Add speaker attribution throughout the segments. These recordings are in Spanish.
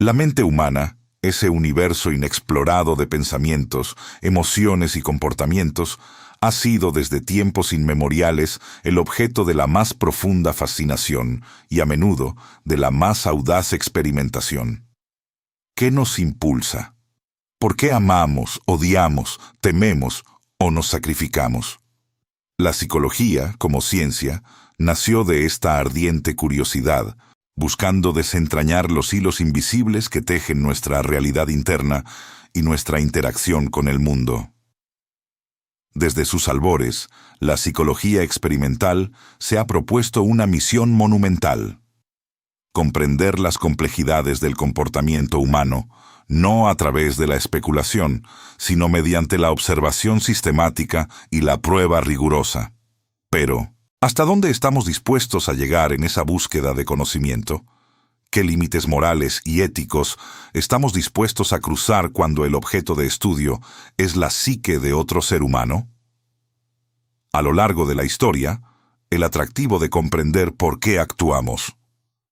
Speaker 1: La mente humana, ese universo inexplorado de pensamientos, emociones y comportamientos, ha sido desde tiempos inmemoriales el objeto de la más profunda fascinación y a menudo de la más audaz experimentación. ¿Qué nos impulsa? ¿Por qué amamos, odiamos, tememos o nos sacrificamos? La psicología, como ciencia, nació de esta ardiente curiosidad, buscando desentrañar los hilos invisibles que tejen nuestra realidad interna y nuestra interacción con el mundo. Desde sus albores, la psicología experimental se ha propuesto una misión monumental: comprender las complejidades del comportamiento humano, no a través de la especulación, sino mediante la observación sistemática y la prueba rigurosa. Pero, ¿hasta dónde estamos dispuestos a llegar en esa búsqueda de conocimiento? ¿Qué límites morales y éticos estamos dispuestos a cruzar cuando el objeto de estudio es la psique de otro ser humano? A lo largo de la historia, el atractivo de comprender por qué actuamos.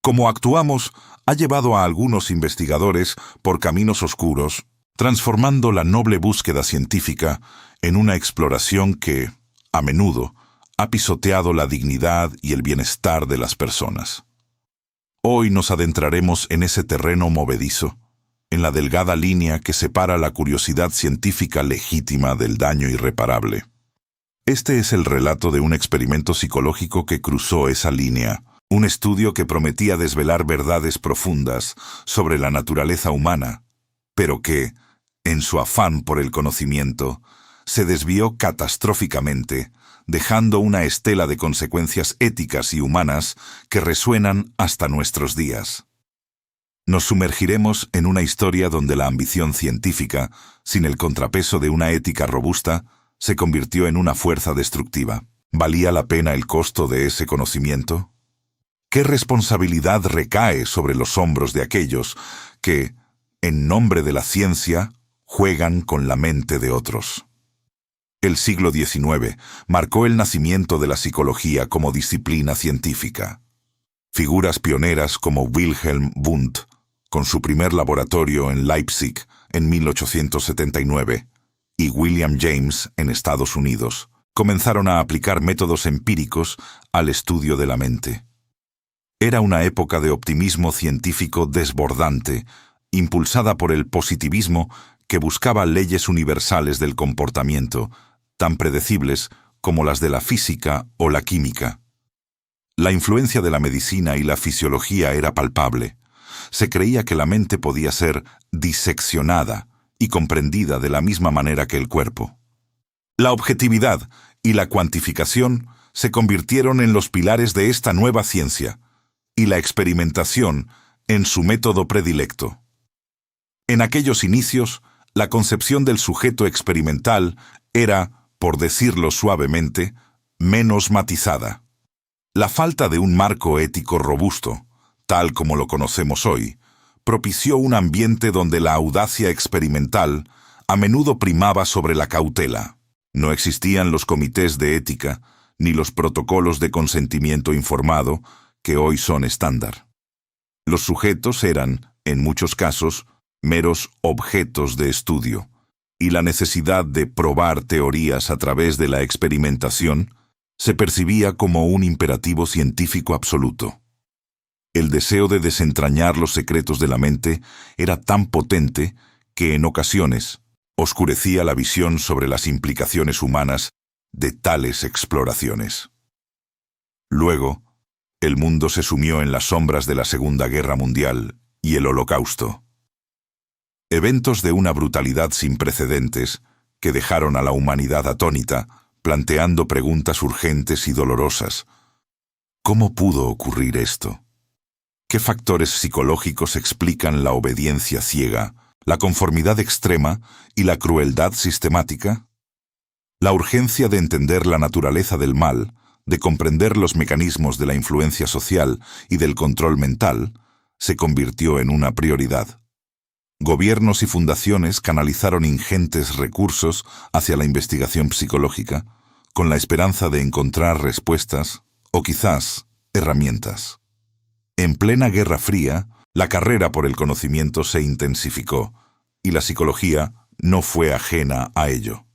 Speaker 1: Cómo actuamos ha llevado a algunos investigadores por caminos oscuros, transformando la noble búsqueda científica en una exploración que, a menudo, ha pisoteado la dignidad y el bienestar de las personas. Hoy nos adentraremos en ese terreno movedizo, en la delgada línea que separa la curiosidad científica legítima del daño irreparable. Este es el relato de un experimento psicológico que cruzó esa línea, un estudio que prometía desvelar verdades profundas sobre la naturaleza humana, pero que, en su afán por el conocimiento, se desvió catastróficamente, dejando una estela de consecuencias éticas y humanas que resuenan hasta nuestros días. Nos sumergiremos en una historia donde la ambición científica, sin el contrapeso de una ética robusta, se convirtió en una fuerza destructiva. ¿Valía la pena el costo de ese conocimiento? ¿Qué responsabilidad recae sobre los hombros de aquellos que, en nombre de la ciencia, juegan con la mente de otros? El siglo XIX marcó el nacimiento de la psicología como disciplina científica. Figuras pioneras como Wilhelm Wundt, con su primer laboratorio en Leipzig en 1879, y William James en Estados Unidos, comenzaron a aplicar métodos empíricos al estudio de la mente. Era una época de optimismo científico desbordante, impulsada por el positivismo que buscaba leyes universales del comportamiento, tan predecibles como las de la física o la química. La influencia de la medicina y la fisiología era palpable. Se creía que la mente podía ser diseccionada y comprendida de la misma manera que el cuerpo. La objetividad y la cuantificación se convirtieron en los pilares de esta nueva ciencia, y la experimentación en su método predilecto. En aquellos inicios, la concepción del sujeto experimental era, por decirlo suavemente, menos matizada. La falta de un marco ético robusto, tal como lo conocemos hoy, propició un ambiente donde la audacia experimental a menudo primaba sobre la cautela. No existían los comités de ética, ni los protocolos de consentimiento informado, que hoy son estándar. Los sujetos eran, en muchos casos, meros objetos de estudio, y la necesidad de probar teorías a través de la experimentación se percibía como un imperativo científico absoluto. El deseo de desentrañar los secretos de la mente era tan potente que, en ocasiones, oscurecía la visión sobre las implicaciones humanas de tales exploraciones. Luego, el mundo se sumió en las sombras de la Segunda Guerra Mundial y el Holocausto. Eventos de una brutalidad sin precedentes que dejaron a la humanidad atónita, planteando preguntas urgentes y dolorosas. ¿Cómo pudo ocurrir esto? ¿Qué factores psicológicos explican la obediencia ciega, la conformidad extrema y la crueldad sistemática? La urgencia de entender la naturaleza del mal, de comprender los mecanismos de la influencia social y del control mental, se convirtió en una prioridad. Gobiernos y fundaciones canalizaron ingentes recursos hacia la investigación psicológica, con la esperanza de encontrar respuestas o quizás herramientas. En plena Guerra Fría, La carrera por el conocimiento se intensificó, y la psicología no fue ajena a ello.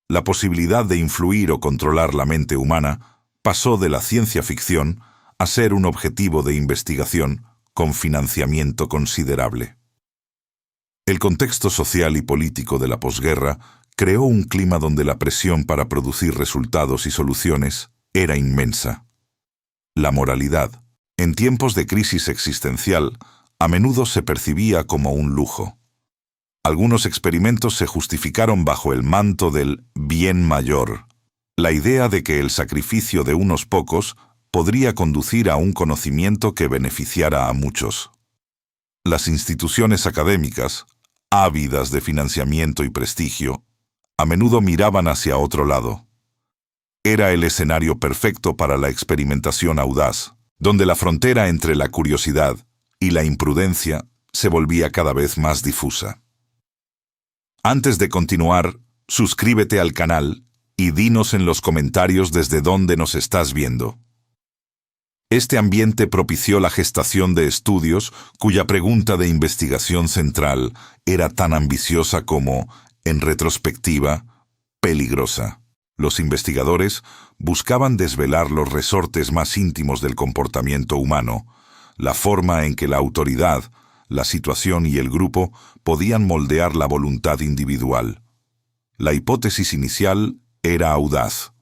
Speaker 1: La posibilidad de influir o controlar la mente humana pasó de la ciencia ficción a ser un objetivo de investigación con financiamiento considerable. El contexto social y político de la posguerra creó un clima donde la presión para producir resultados y soluciones era inmensa. La moralidad, en tiempos de crisis existencial, a menudo se percibía como un lujo. Algunos experimentos se justificaron bajo el manto del bien mayor, la idea de que el sacrificio de unos pocos podría conducir a un conocimiento que beneficiara a muchos. Las instituciones académicas, ávidas de financiamiento y prestigio, a menudo miraban hacia otro lado. Era el escenario perfecto para la experimentación audaz, donde la frontera entre la curiosidad y la imprudencia se volvía cada vez más difusa. Antes de continuar, suscríbete al canal y dinos en los comentarios desde dónde nos estás viendo. Este ambiente propició la gestación de estudios cuya pregunta de investigación central era tan ambiciosa como, en retrospectiva, peligrosa. Los investigadores buscaban desvelar los resortes más íntimos del comportamiento humano, la forma en que la autoridad, la situación y el grupo podían moldear la voluntad individual. La hipótesis inicial era audaz.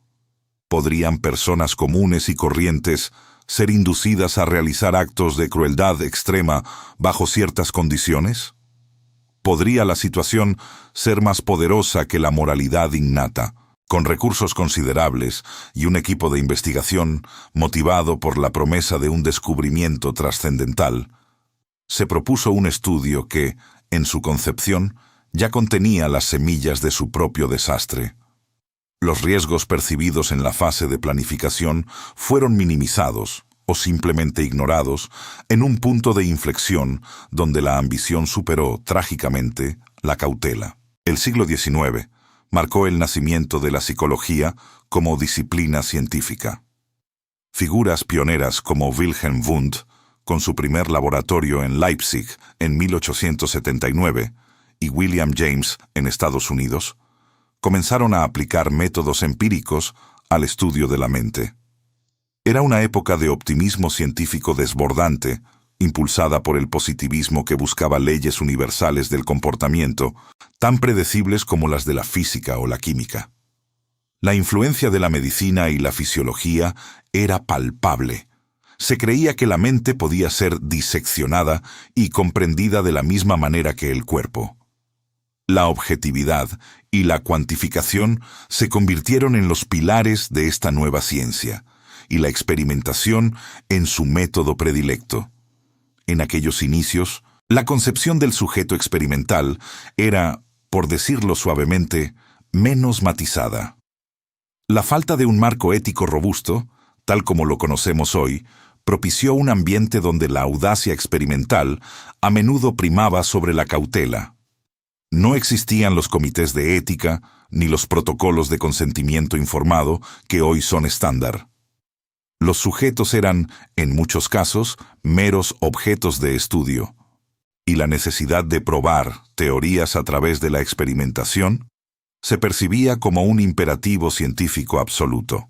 Speaker 1: ¿Podrían personas comunes y corrientes ser inducidas a realizar actos de crueldad extrema bajo ciertas condiciones? ¿Podría la situación ser más poderosa que la moralidad innata? Con recursos considerables y un equipo de investigación motivado por la promesa de un descubrimiento trascendental, se propuso un estudio que, en su concepción, ya contenía las semillas de su propio desastre. Los riesgos percibidos en la fase de planificación fueron minimizados o simplemente ignorados en un punto de inflexión donde la ambición superó trágicamente la cautela. El siglo XIX marcó el nacimiento de la psicología como disciplina científica. Figuras pioneras como Wilhelm Wundt, con su primer laboratorio en Leipzig en 1879, y William James en Estados Unidos, comenzaron a aplicar métodos empíricos al estudio de la mente. Era una época de optimismo científico desbordante, impulsada por el positivismo que buscaba leyes universales del comportamiento, tan predecibles como las de la física o la química. La influencia de la medicina y la fisiología era palpable. Se creía que la mente podía ser diseccionada y comprendida de la misma manera que el cuerpo. La objetividad y la cuantificación se convirtieron en los pilares de esta nueva ciencia, y la experimentación en su método predilecto. En aquellos inicios, la concepción del sujeto experimental era, por decirlo suavemente, menos matizada. La falta de un marco ético robusto, tal como lo conocemos hoy, propició un ambiente donde la audacia experimental a menudo primaba sobre la cautela. No existían los comités de ética ni los protocolos de consentimiento informado que hoy son estándar. Los sujetos eran, en muchos casos, meros objetos de estudio, y la necesidad de probar teorías a través de la experimentación se percibía como un imperativo científico absoluto.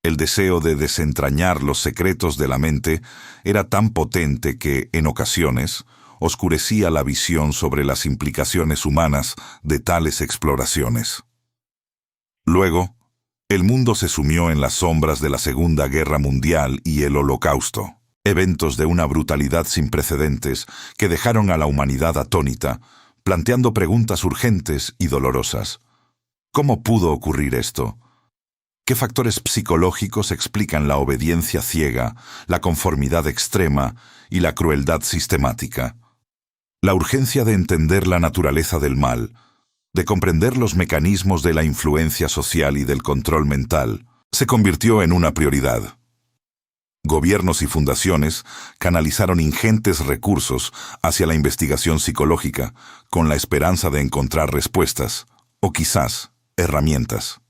Speaker 1: El deseo de desentrañar los secretos de la mente era tan potente que, en ocasiones, oscurecía la visión sobre las implicaciones humanas de tales exploraciones. Luego, el mundo se sumió en las sombras de la Segunda Guerra Mundial y el Holocausto, eventos de una brutalidad sin precedentes que dejaron a la humanidad atónita, planteando preguntas urgentes y dolorosas. ¿Cómo pudo ocurrir esto? ¿Qué factores psicológicos explican la obediencia ciega, la conformidad extrema y la crueldad sistemática? La urgencia de entender la naturaleza del mal, de comprender los mecanismos de la influencia social y del control mental, se convirtió en una prioridad. Gobiernos y fundaciones canalizaron ingentes recursos hacia la investigación psicológica con la esperanza de encontrar respuestas, o quizás herramientas.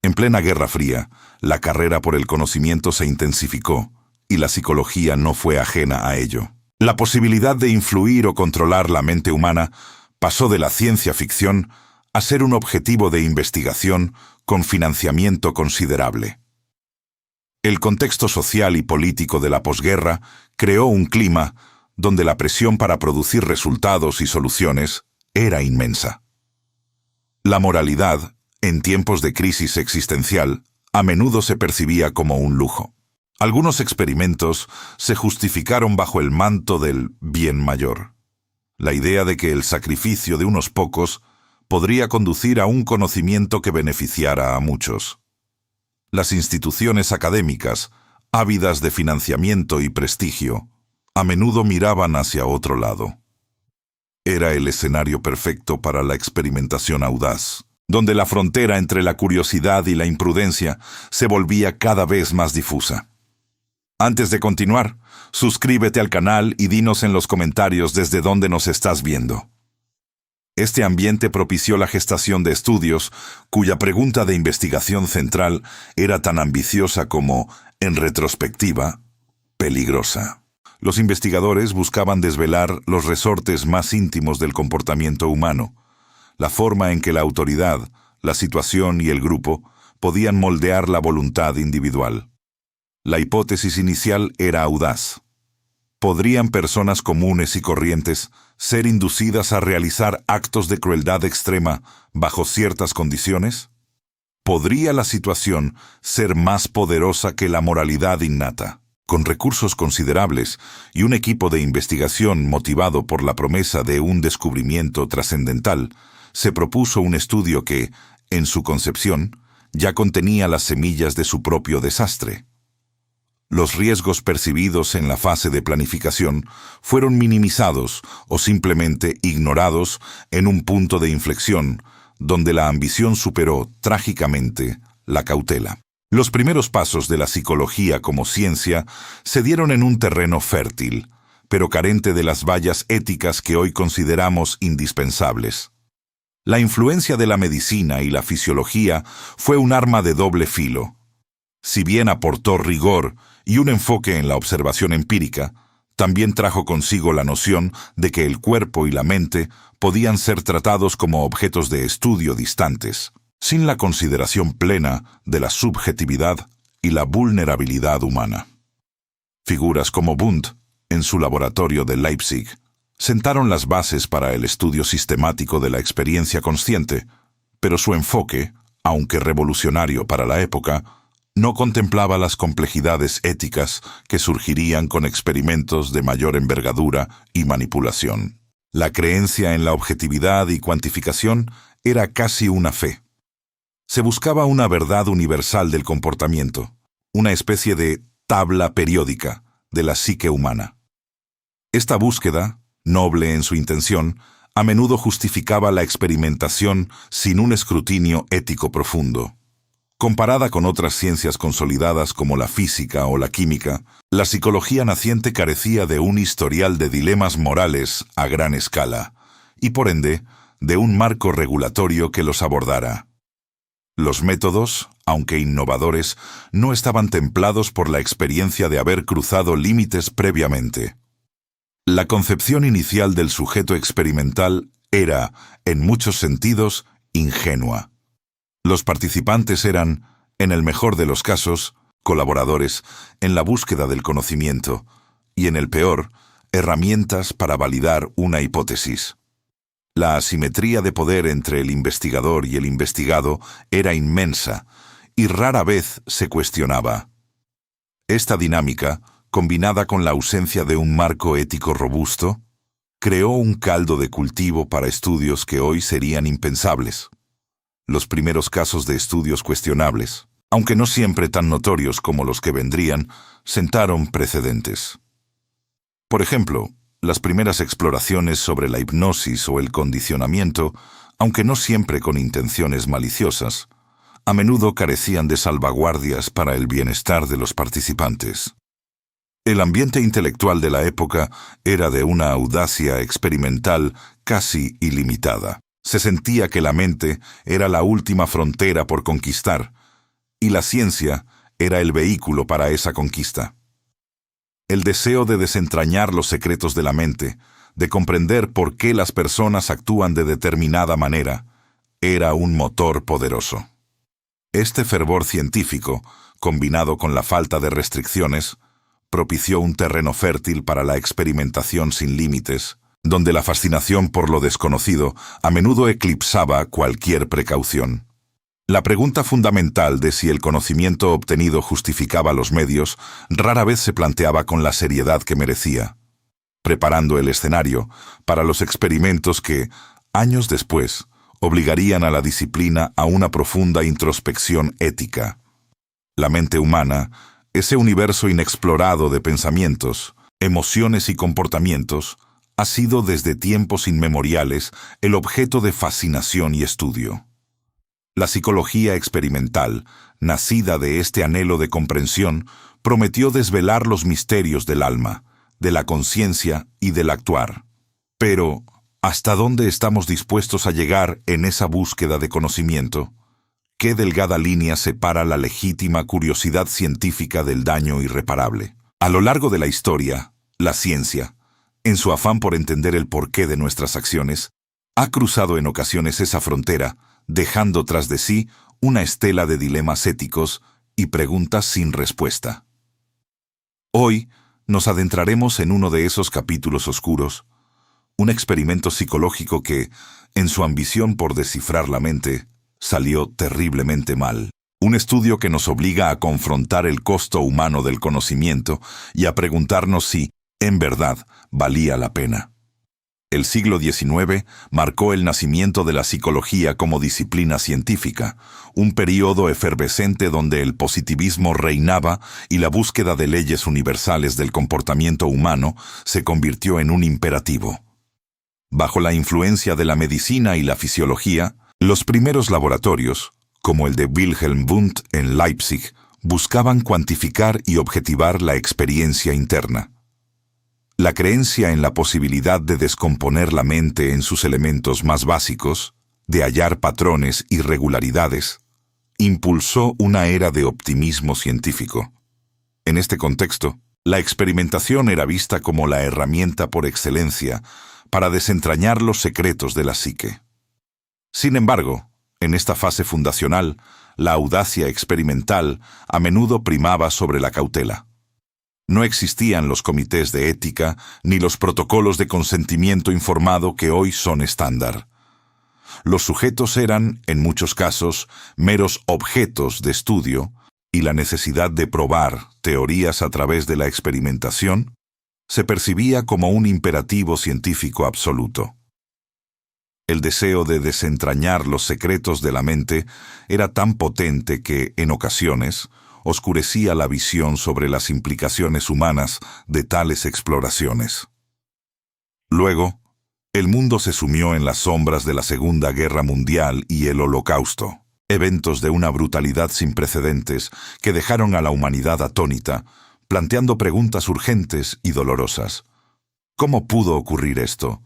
Speaker 1: En plena Guerra Fría, la carrera por el conocimiento se intensificó, y la psicología no fue ajena a ello. La posibilidad de influir o controlar la mente humana pasó de la ciencia ficción a ser un objetivo de investigación con financiamiento considerable. El contexto social y político de la posguerra creó un clima donde la presión para producir resultados y soluciones era inmensa. La moralidad, en tiempos de crisis existencial, a menudo se percibía como un lujo. Algunos experimentos se justificaron bajo el manto del bien mayor. La idea de que el sacrificio de unos pocos podría conducir a un conocimiento que beneficiara a muchos. Las instituciones académicas, ávidas de financiamiento y prestigio, a menudo miraban hacia otro lado. Era el escenario perfecto para la experimentación audaz, donde la frontera entre la curiosidad y la imprudencia se volvía cada vez más difusa. Antes de continuar, suscríbete al canal y dinos en los comentarios desde dónde nos estás viendo. Este ambiente propició la gestación de estudios cuya pregunta de investigación central era tan ambiciosa como, en retrospectiva, peligrosa. Los investigadores buscaban desvelar los resortes más íntimos del comportamiento humano, la forma en que la autoridad, la situación y el grupo podían moldear la voluntad individual. La hipótesis inicial era audaz. ¿Podrían personas comunes y corrientes ser inducidas a realizar actos de crueldad extrema bajo ciertas condiciones? ¿Podría la situación ser más poderosa que la moralidad innata? Con recursos considerables y un equipo de investigación motivado por la promesa de un descubrimiento trascendental, se propuso un estudio que, en su concepción, ya contenía las semillas de su propio desastre. Los riesgos percibidos en la fase de planificación fueron minimizados o simplemente ignorados en un punto de inflexión, donde la ambición superó trágicamente la cautela. Los primeros pasos de la psicología como ciencia se dieron en un terreno fértil, pero carente de las vallas éticas que hoy consideramos indispensables. La influencia de la medicina y la fisiología fue un arma de doble filo. Si bien aportó rigor y un enfoque en la observación empírica, también trajo consigo la noción de que el cuerpo y la mente podían ser tratados como objetos de estudio distantes, sin la consideración plena de la subjetividad y la vulnerabilidad humana. Figuras como Wundt, en su laboratorio de Leipzig, sentaron las bases para el estudio sistemático de la experiencia consciente, pero su enfoque, aunque revolucionario para la época, no contemplaba las complejidades éticas que surgirían con experimentos de mayor envergadura y manipulación. La creencia en la objetividad y cuantificación era casi una fe. Se buscaba una verdad universal del comportamiento, una especie de tabla periódica de la psique humana. Esta búsqueda, noble en su intención, a menudo justificaba la experimentación sin un escrutinio ético profundo. Comparada con otras ciencias consolidadas como la física o la química, la psicología naciente carecía de un historial de dilemas morales a gran escala, y por ende, de un marco regulatorio que los abordara. Los métodos, aunque innovadores, no estaban templados por la experiencia de haber cruzado límites previamente. La concepción inicial del sujeto experimental era, en muchos sentidos, ingenua. Los participantes eran, en el mejor de los casos, colaboradores en la búsqueda del conocimiento y, en el peor, herramientas para validar una hipótesis. La asimetría de poder entre el investigador y el investigado era inmensa y rara vez se cuestionaba. Esta dinámica, combinada con la ausencia de un marco ético robusto, creó un caldo de cultivo para estudios que hoy serían impensables. Los primeros casos de estudios cuestionables, aunque no siempre tan notorios como los que vendrían, sentaron precedentes. Por ejemplo, las primeras exploraciones sobre la hipnosis o el condicionamiento, aunque no siempre con intenciones maliciosas, a menudo carecían de salvaguardias para el bienestar de los participantes. El ambiente intelectual de la época era de una audacia experimental casi ilimitada. Se sentía que la mente era la última frontera por conquistar, y la ciencia era el vehículo para esa conquista. El deseo de desentrañar los secretos de la mente, de comprender por qué las personas actúan de determinada manera, era un motor poderoso. Este fervor científico, combinado con la falta de restricciones, propició un terreno fértil para la experimentación sin límites, donde la fascinación por lo desconocido a menudo eclipsaba cualquier precaución. La pregunta fundamental de si el conocimiento obtenido justificaba los medios rara vez se planteaba con la seriedad que merecía, preparando el escenario para los experimentos que, años después, obligarían a la disciplina a una profunda introspección ética. La mente humana, ese universo inexplorado de pensamientos, emociones y comportamientos, ha sido desde tiempos inmemoriales el objeto de fascinación y estudio. La psicología experimental, nacida de este anhelo de comprensión, prometió desvelar los misterios del alma, de la conciencia y del actuar. Pero, ¿hasta dónde estamos dispuestos a llegar en esa búsqueda de conocimiento? ¿Qué delgada línea separa la legítima curiosidad científica del daño irreparable? A lo largo de la historia, la ciencia, en su afán por entender el porqué de nuestras acciones, ha cruzado en ocasiones esa frontera, dejando tras de sí una estela de dilemas éticos y preguntas sin respuesta. Hoy nos adentraremos en uno de esos capítulos oscuros, un experimento psicológico que, en su ambición por descifrar la mente, salió terriblemente mal. Un estudio que nos obliga a confrontar el costo humano del conocimiento y a preguntarnos si, en verdad, valía la pena. El siglo XIX marcó el nacimiento de la psicología como disciplina científica, un período efervescente donde el positivismo reinaba y la búsqueda de leyes universales del comportamiento humano se convirtió en un imperativo. Bajo la influencia de la medicina y la fisiología, los primeros laboratorios, como el de Wilhelm Wundt en Leipzig, buscaban cuantificar y objetivar la experiencia interna. La creencia en la posibilidad de descomponer la mente en sus elementos más básicos, de hallar patrones y regularidades, impulsó una era de optimismo científico. En este contexto, la experimentación era vista como la herramienta por excelencia para desentrañar los secretos de la psique. Sin embargo, en esta fase fundacional, la audacia experimental a menudo primaba sobre la cautela. No existían los comités de ética ni los protocolos de consentimiento informado que hoy son estándar. Los sujetos eran, en muchos casos, meros objetos de estudio, y la necesidad de probar teorías a través de la experimentación se percibía como un imperativo científico absoluto. El deseo de desentrañar los secretos de la mente era tan potente que, en ocasiones, oscurecía la visión sobre las implicaciones humanas de tales exploraciones. Luego, el mundo se sumió en las sombras de la Segunda Guerra Mundial y el Holocausto, eventos de una brutalidad sin precedentes que dejaron a la humanidad atónita, planteando preguntas urgentes y dolorosas. ¿Cómo pudo ocurrir esto?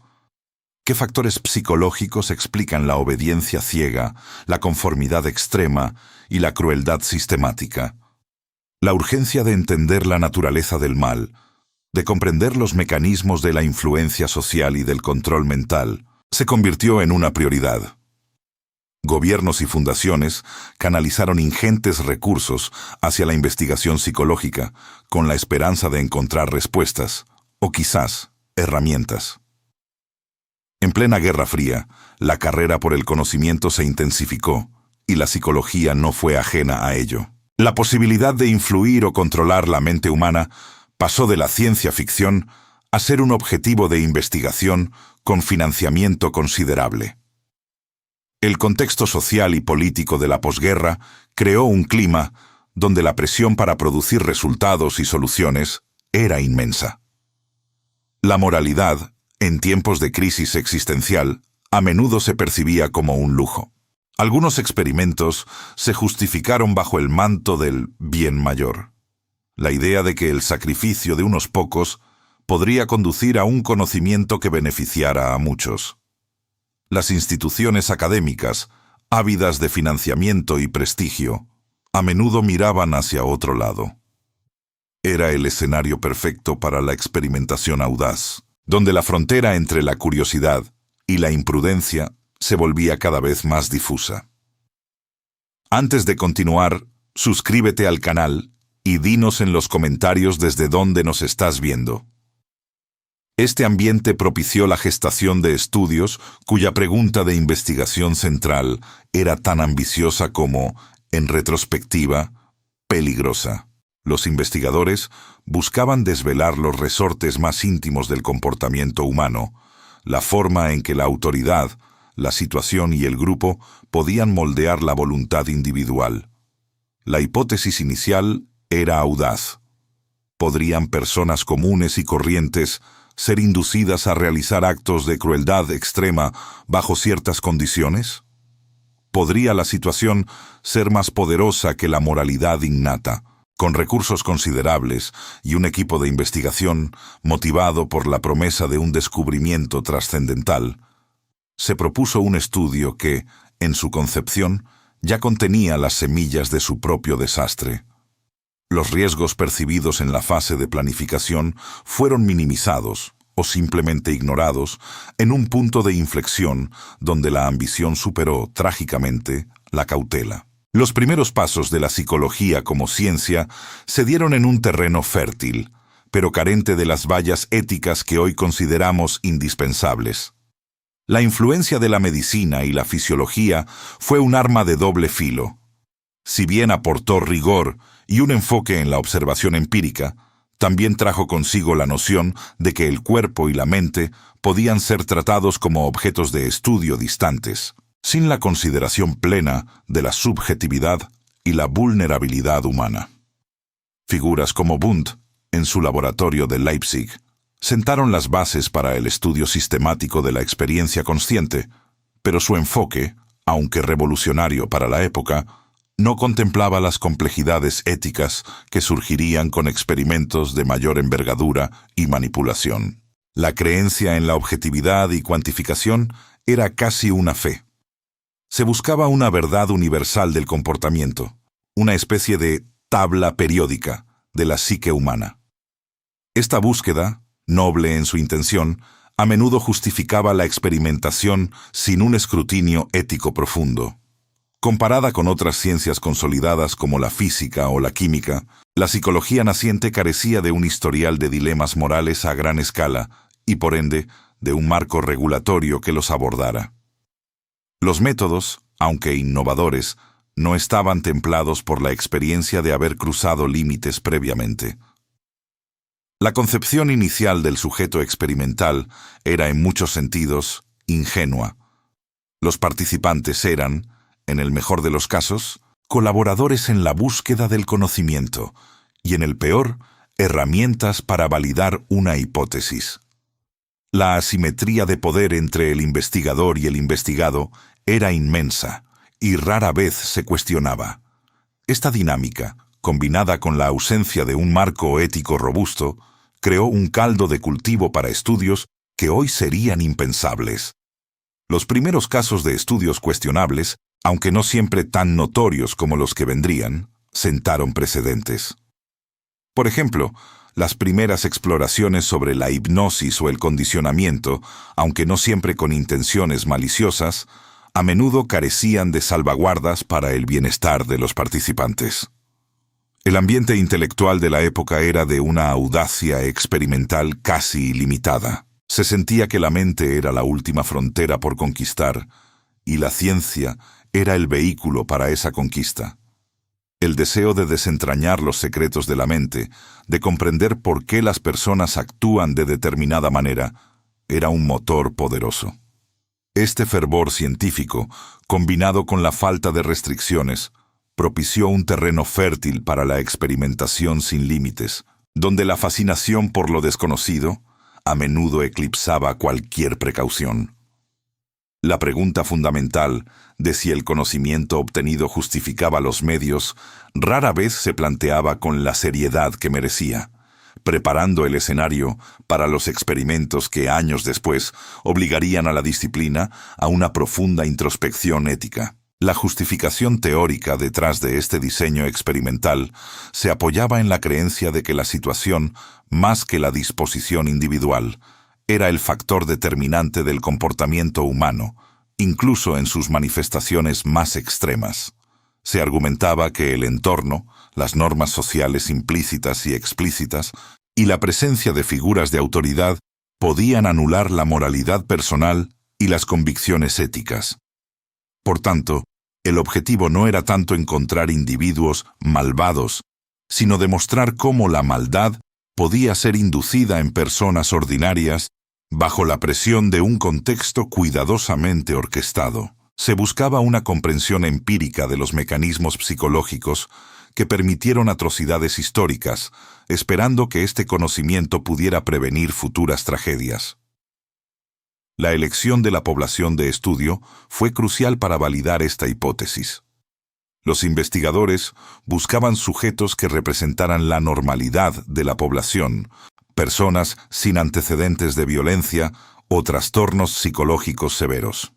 Speaker 1: ¿Qué factores psicológicos explican la obediencia ciega, la conformidad extrema y la crueldad sistemática? La urgencia de entender la naturaleza del mal, de comprender los mecanismos de la influencia social y del control mental, se convirtió en una prioridad. Gobiernos y fundaciones canalizaron ingentes recursos hacia la investigación psicológica con la esperanza de encontrar respuestas, o quizás herramientas. En plena Guerra Fría, la carrera por el conocimiento se intensificó y la psicología no fue ajena a ello. La posibilidad de influir o controlar la mente humana pasó de la ciencia ficción a ser un objetivo de investigación con financiamiento considerable. El contexto social y político de la posguerra creó un clima donde la presión para producir resultados y soluciones era inmensa. La moralidad, en tiempos de crisis existencial, a menudo se percibía como un lujo. Algunos experimentos se justificaron bajo el manto del bien mayor. La idea de que el sacrificio de unos pocos podría conducir a un conocimiento que beneficiara a muchos. Las instituciones académicas, ávidas de financiamiento y prestigio, a menudo miraban hacia otro lado. Era el escenario perfecto para la experimentación audaz, donde la frontera entre la curiosidad y la imprudencia se volvía cada vez más difusa. Antes de continuar, suscríbete al canal y dinos en los comentarios desde dónde nos estás viendo. Este ambiente propició la gestación de estudios cuya pregunta de investigación central era tan ambiciosa como, en retrospectiva, peligrosa. Los investigadores buscaban desvelar los resortes más íntimos del comportamiento humano, la forma en que la autoridad, la situación y el grupo podían moldear la voluntad individual. La hipótesis inicial era audaz. ¿Podrían personas comunes y corrientes ser inducidas a realizar actos de crueldad extrema bajo ciertas condiciones? ¿Podría la situación ser más poderosa que la moralidad innata? Con recursos considerables y un equipo de investigación motivado por la promesa de un descubrimiento trascendental, se propuso un estudio que, en su concepción, ya contenía las semillas de su propio desastre. Los riesgos percibidos en la fase de planificación fueron minimizados o simplemente ignorados en un punto de inflexión donde la ambición superó trágicamente la cautela. Los primeros pasos de la psicología como ciencia se dieron en un terreno fértil, pero carente de las vallas éticas que hoy consideramos indispensables. La influencia de la medicina y la fisiología fue un arma de doble filo. Si bien aportó rigor y un enfoque en la observación empírica, también trajo consigo la noción de que el cuerpo y la mente podían ser tratados como objetos de estudio distantes, sin la consideración plena de la subjetividad y la vulnerabilidad humana. Figuras como Wundt, en su laboratorio de Leipzig, sentaron las bases para el estudio sistemático de la experiencia consciente, pero su enfoque, aunque revolucionario para la época, no contemplaba las complejidades éticas que surgirían con experimentos de mayor envergadura y manipulación. La creencia en la objetividad y cuantificación era casi una fe. Se buscaba una verdad universal del comportamiento, una especie de tabla periódica de la psique humana. Esta búsqueda, noble en su intención, a menudo justificaba la experimentación sin un escrutinio ético profundo. Comparada con otras ciencias consolidadas como la física o la química, la psicología naciente carecía de un historial de dilemas morales a gran escala y, por ende, de un marco regulatorio que los abordara. Los métodos, aunque innovadores, no estaban templados por la experiencia de haber cruzado límites previamente. La concepción inicial del sujeto experimental era en muchos sentidos ingenua. Los participantes eran, en el mejor de los casos, colaboradores en la búsqueda del conocimiento y, en el peor, herramientas para validar una hipótesis. La asimetría de poder entre el investigador y el investigado era inmensa y rara vez se cuestionaba. Esta dinámica, combinada con la ausencia de un marco ético robusto, creó un caldo de cultivo para estudios que hoy serían impensables. Los primeros casos de estudios cuestionables, aunque no siempre tan notorios como los que vendrían, sentaron precedentes. Por ejemplo, las primeras exploraciones sobre la hipnosis o el condicionamiento, aunque no siempre con intenciones maliciosas, a menudo carecían de salvaguardas para el bienestar de los participantes. El ambiente intelectual de la época era de una audacia experimental casi ilimitada. Se sentía que la mente era la última frontera por conquistar, y la ciencia era el vehículo para esa conquista. El deseo de desentrañar los secretos de la mente, de comprender por qué las personas actúan de determinada manera, era un motor poderoso. Este fervor científico, combinado con la falta de restricciones, propició un terreno fértil para la experimentación sin límites, donde la fascinación por lo desconocido a menudo eclipsaba cualquier precaución. La pregunta fundamental de si el conocimiento obtenido justificaba los medios rara vez se planteaba con la seriedad que merecía, preparando el escenario para los experimentos que años después obligarían a la disciplina a una profunda introspección ética. La justificación teórica detrás de este diseño experimental se apoyaba en la creencia de que la situación, más que la disposición individual, era el factor determinante del comportamiento humano, incluso en sus manifestaciones más extremas. Se argumentaba que el entorno, las normas sociales implícitas y explícitas, y la presencia de figuras de autoridad podían anular la moralidad personal y las convicciones éticas. Por tanto, el objetivo no era tanto encontrar individuos malvados, sino demostrar cómo la maldad podía ser inducida en personas ordinarias bajo la presión de un contexto cuidadosamente orquestado. Se buscaba una comprensión empírica de los mecanismos psicológicos que permitieron atrocidades históricas, esperando que este conocimiento pudiera prevenir futuras tragedias. La elección de la población de estudio fue crucial para validar esta hipótesis. Los investigadores buscaban sujetos que representaran la normalidad de la población, personas sin antecedentes de violencia o trastornos psicológicos severos.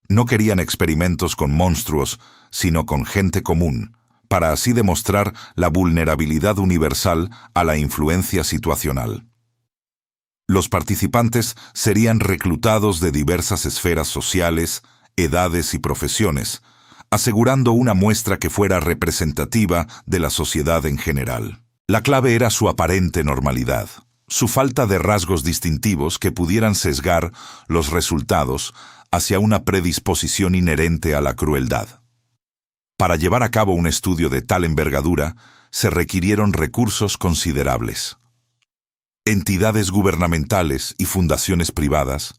Speaker 1: No querían experimentos con monstruos, sino con gente común, para así demostrar la vulnerabilidad universal a la influencia situacional. Los participantes serían reclutados de diversas esferas sociales, edades y profesiones, asegurando una muestra que fuera representativa de la sociedad en general. La clave era su aparente normalidad, su falta de rasgos distintivos que pudieran sesgar los resultados hacia una predisposición inherente a la crueldad. Para llevar a cabo un estudio de tal envergadura, se requirieron recursos considerables. Entidades gubernamentales y fundaciones privadas,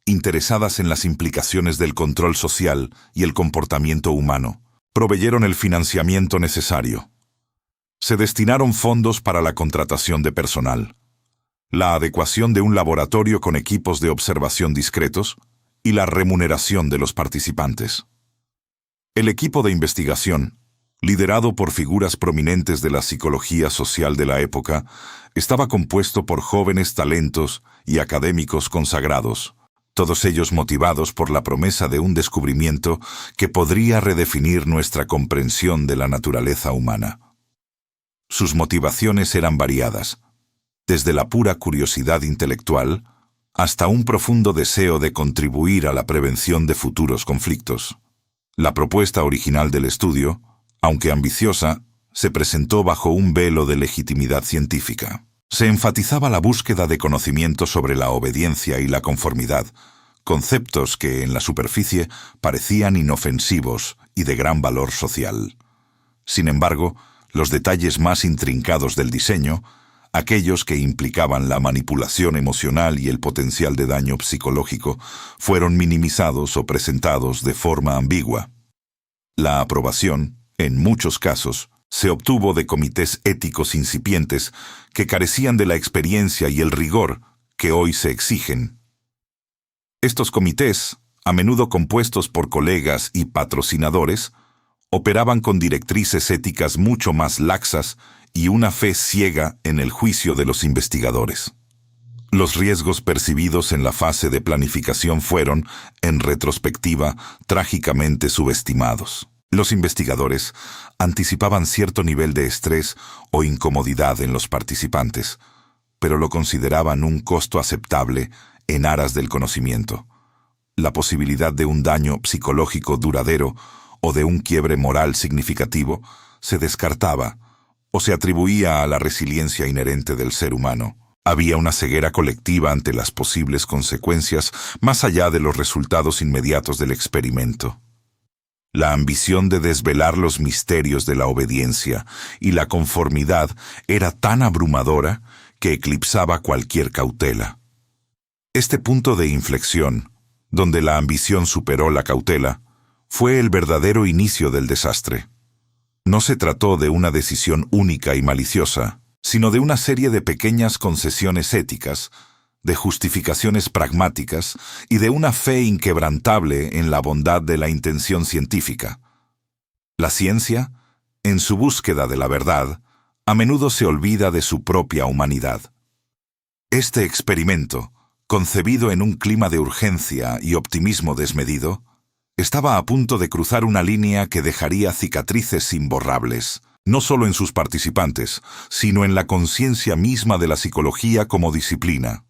Speaker 1: interesadas en las implicaciones del control social y el comportamiento humano, proveyeron el financiamiento necesario. Se destinaron fondos para la contratación de personal, la adecuación de un laboratorio con equipos de observación discretos y la remuneración de los participantes. El equipo de investigación, liderado por figuras prominentes de la psicología social de la época, estaba compuesto por jóvenes talentos y académicos consagrados, todos ellos motivados por la promesa de un descubrimiento que podría redefinir nuestra comprensión de la naturaleza humana. Sus motivaciones eran variadas, desde la pura curiosidad intelectual hasta un profundo deseo de contribuir a la prevención de futuros conflictos. La propuesta original del estudio, aunque ambiciosa, se presentó bajo un velo de legitimidad científica. Se enfatizaba la búsqueda de conocimiento sobre la obediencia y la conformidad, conceptos que en la superficie parecían inofensivos y de gran valor social. Sin embargo, los detalles más intrincados del diseño, aquellos que implicaban la manipulación emocional y el potencial de daño psicológico, fueron minimizados o presentados de forma ambigua. La aprobación, en muchos casos, se obtuvo de comités éticos incipientes que carecían de la experiencia y el rigor que hoy se exigen. Estos comités, a menudo compuestos por colegas y patrocinadores, operaban con directrices éticas mucho más laxas y una fe ciega en el juicio de los investigadores. Los riesgos percibidos en la fase de planificación fueron, en retrospectiva, trágicamente subestimados. Los investigadores anticipaban cierto nivel de estrés o incomodidad en los participantes, pero lo consideraban un costo aceptable en aras del conocimiento. La posibilidad de un daño psicológico duradero o de un quiebre moral significativo se descartaba o se atribuía a la resiliencia inherente del ser humano. Había una ceguera colectiva ante las posibles consecuencias más allá de los resultados inmediatos del experimento. La ambición de desvelar los misterios de la obediencia y la conformidad era tan abrumadora que eclipsaba cualquier cautela. Este punto de inflexión, donde la ambición superó la cautela, fue el verdadero inicio del desastre. No se trató de una decisión única y maliciosa, sino de una serie de pequeñas concesiones éticas, de justificaciones pragmáticas y de una fe inquebrantable en la bondad de la intención científica. La ciencia, en su búsqueda de la verdad, a menudo se olvida de su propia humanidad. Este experimento, concebido en un clima de urgencia y optimismo desmedido, estaba a punto de cruzar una línea que dejaría cicatrices imborrables, no solo en sus participantes, sino en la conciencia misma de la psicología como disciplina.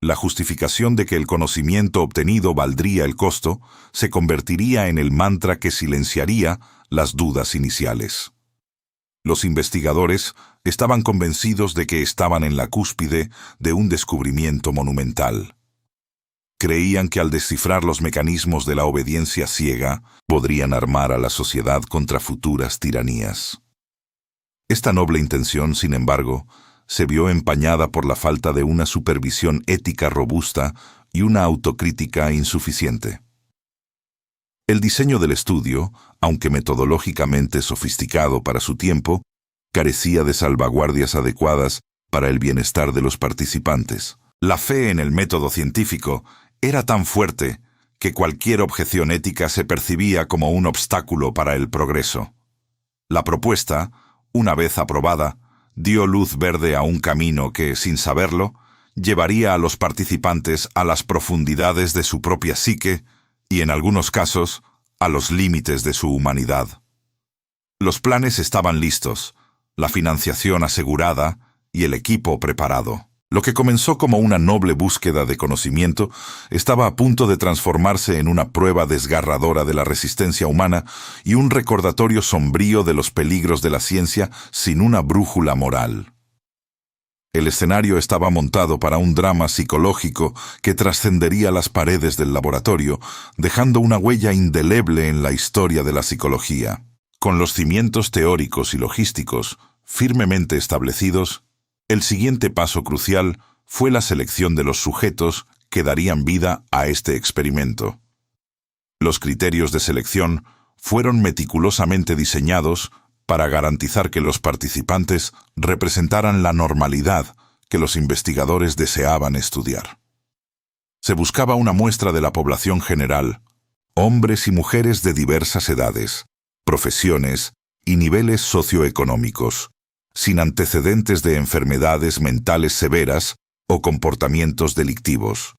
Speaker 1: La justificación de que el conocimiento obtenido valdría el costo se convertiría en el mantra que silenciaría las dudas iniciales. Los investigadores estaban convencidos de que estaban en la cúspide de un descubrimiento monumental. Creían que al descifrar los mecanismos de la obediencia ciega, podrían armar a la sociedad contra futuras tiranías. Esta noble intención, sin embargo, se vio empañada por la falta de una supervisión ética robusta y una autocrítica insuficiente. El diseño del estudio, aunque metodológicamente sofisticado para su tiempo, carecía de salvaguardias adecuadas para el bienestar de los participantes. La fe en el método científico era tan fuerte que cualquier objeción ética se percibía como un obstáculo para el progreso. La propuesta, una vez aprobada, dio luz verde a un camino que, sin saberlo, llevaría a los participantes a las profundidades de su propia psique y, en algunos casos, a los límites de su humanidad. Los planes estaban listos, la financiación asegurada y el equipo preparado. Lo que comenzó como una noble búsqueda de conocimiento estaba a punto de transformarse en una prueba desgarradora de la resistencia humana y un recordatorio sombrío de los peligros de la ciencia sin una brújula moral. El escenario estaba montado para un drama psicológico que trascendería las paredes del laboratorio, dejando una huella indeleble en la historia de la psicología. Con los cimientos teóricos y logísticos firmemente establecidos, el siguiente paso crucial fue la selección de los sujetos que darían vida a este experimento. Los criterios de selección fueron meticulosamente diseñados para garantizar que los participantes representaran la normalidad que los investigadores deseaban estudiar. Se buscaba una muestra de la población general, hombres y mujeres de diversas edades, profesiones y niveles socioeconómicos, sin antecedentes de enfermedades mentales severas o comportamientos delictivos.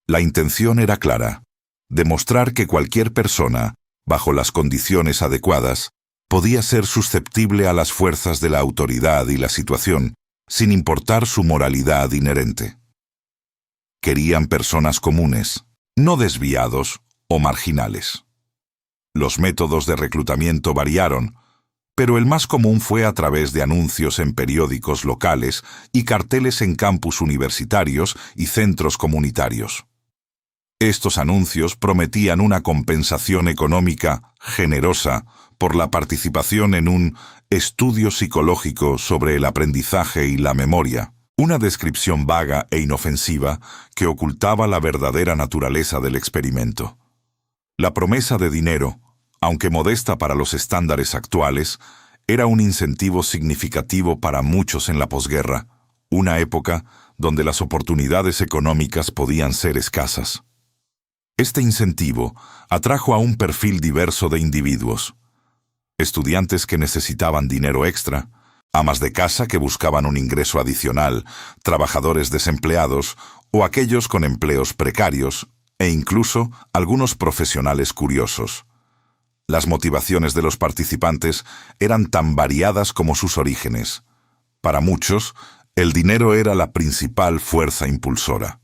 Speaker 1: La intención era clara: demostrar que cualquier persona, bajo las condiciones adecuadas, podía ser susceptible a las fuerzas de la autoridad y la situación, sin importar su moralidad inherente. Querían personas comunes, no desviados o marginales. Los métodos de reclutamiento variaron, pero el más común fue a través de anuncios en periódicos locales y carteles en campus universitarios y centros comunitarios. Estos anuncios prometían una compensación económica generosa por la participación en un estudio psicológico sobre el aprendizaje y la memoria, una descripción vaga e inofensiva que ocultaba la verdadera naturaleza del experimento. La promesa de dinero, aunque modesta para los estándares actuales, era un incentivo significativo para muchos en la posguerra, una época donde las oportunidades económicas podían ser escasas. Este incentivo atrajo a un perfil diverso de individuos: estudiantes que necesitaban dinero extra, amas de casa que buscaban un ingreso adicional, trabajadores desempleados o aquellos con empleos precarios, e incluso algunos profesionales curiosos. Las motivaciones de los participantes eran tan variadas como sus orígenes. Para muchos, el dinero era la principal fuerza impulsora.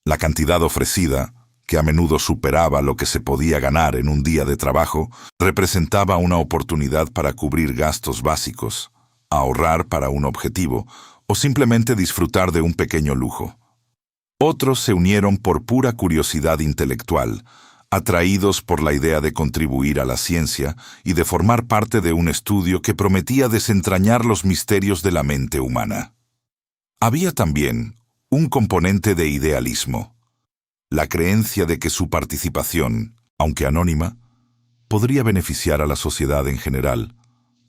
Speaker 1: La cantidad ofrecida, que a menudo superaba lo que se podía ganar en un día de trabajo, representaba una oportunidad para cubrir gastos básicos, ahorrar para un objetivo o simplemente disfrutar de un pequeño lujo. Otros se unieron por pura curiosidad intelectual, atraídos por la idea de contribuir a la ciencia y de formar parte de un estudio que prometía desentrañar los misterios de la mente humana. Había también un componente de idealismo: la creencia de que su participación, aunque anónima, podría beneficiar a la sociedad en general,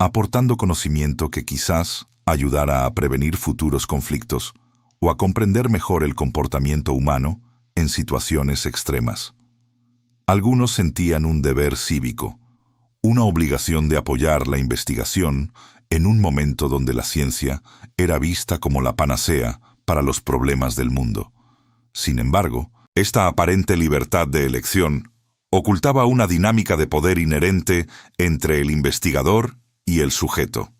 Speaker 1: aportando conocimiento que quizás ayudara a prevenir futuros conflictos o a comprender mejor el comportamiento humano en situaciones extremas. Algunos sentían un deber cívico, una obligación de apoyar la investigación en un momento donde la ciencia era vista como la panacea para los problemas del mundo. Sin embargo, esta aparente libertad de elección ocultaba una dinámica de poder inherente entre el investigador y el sujeto.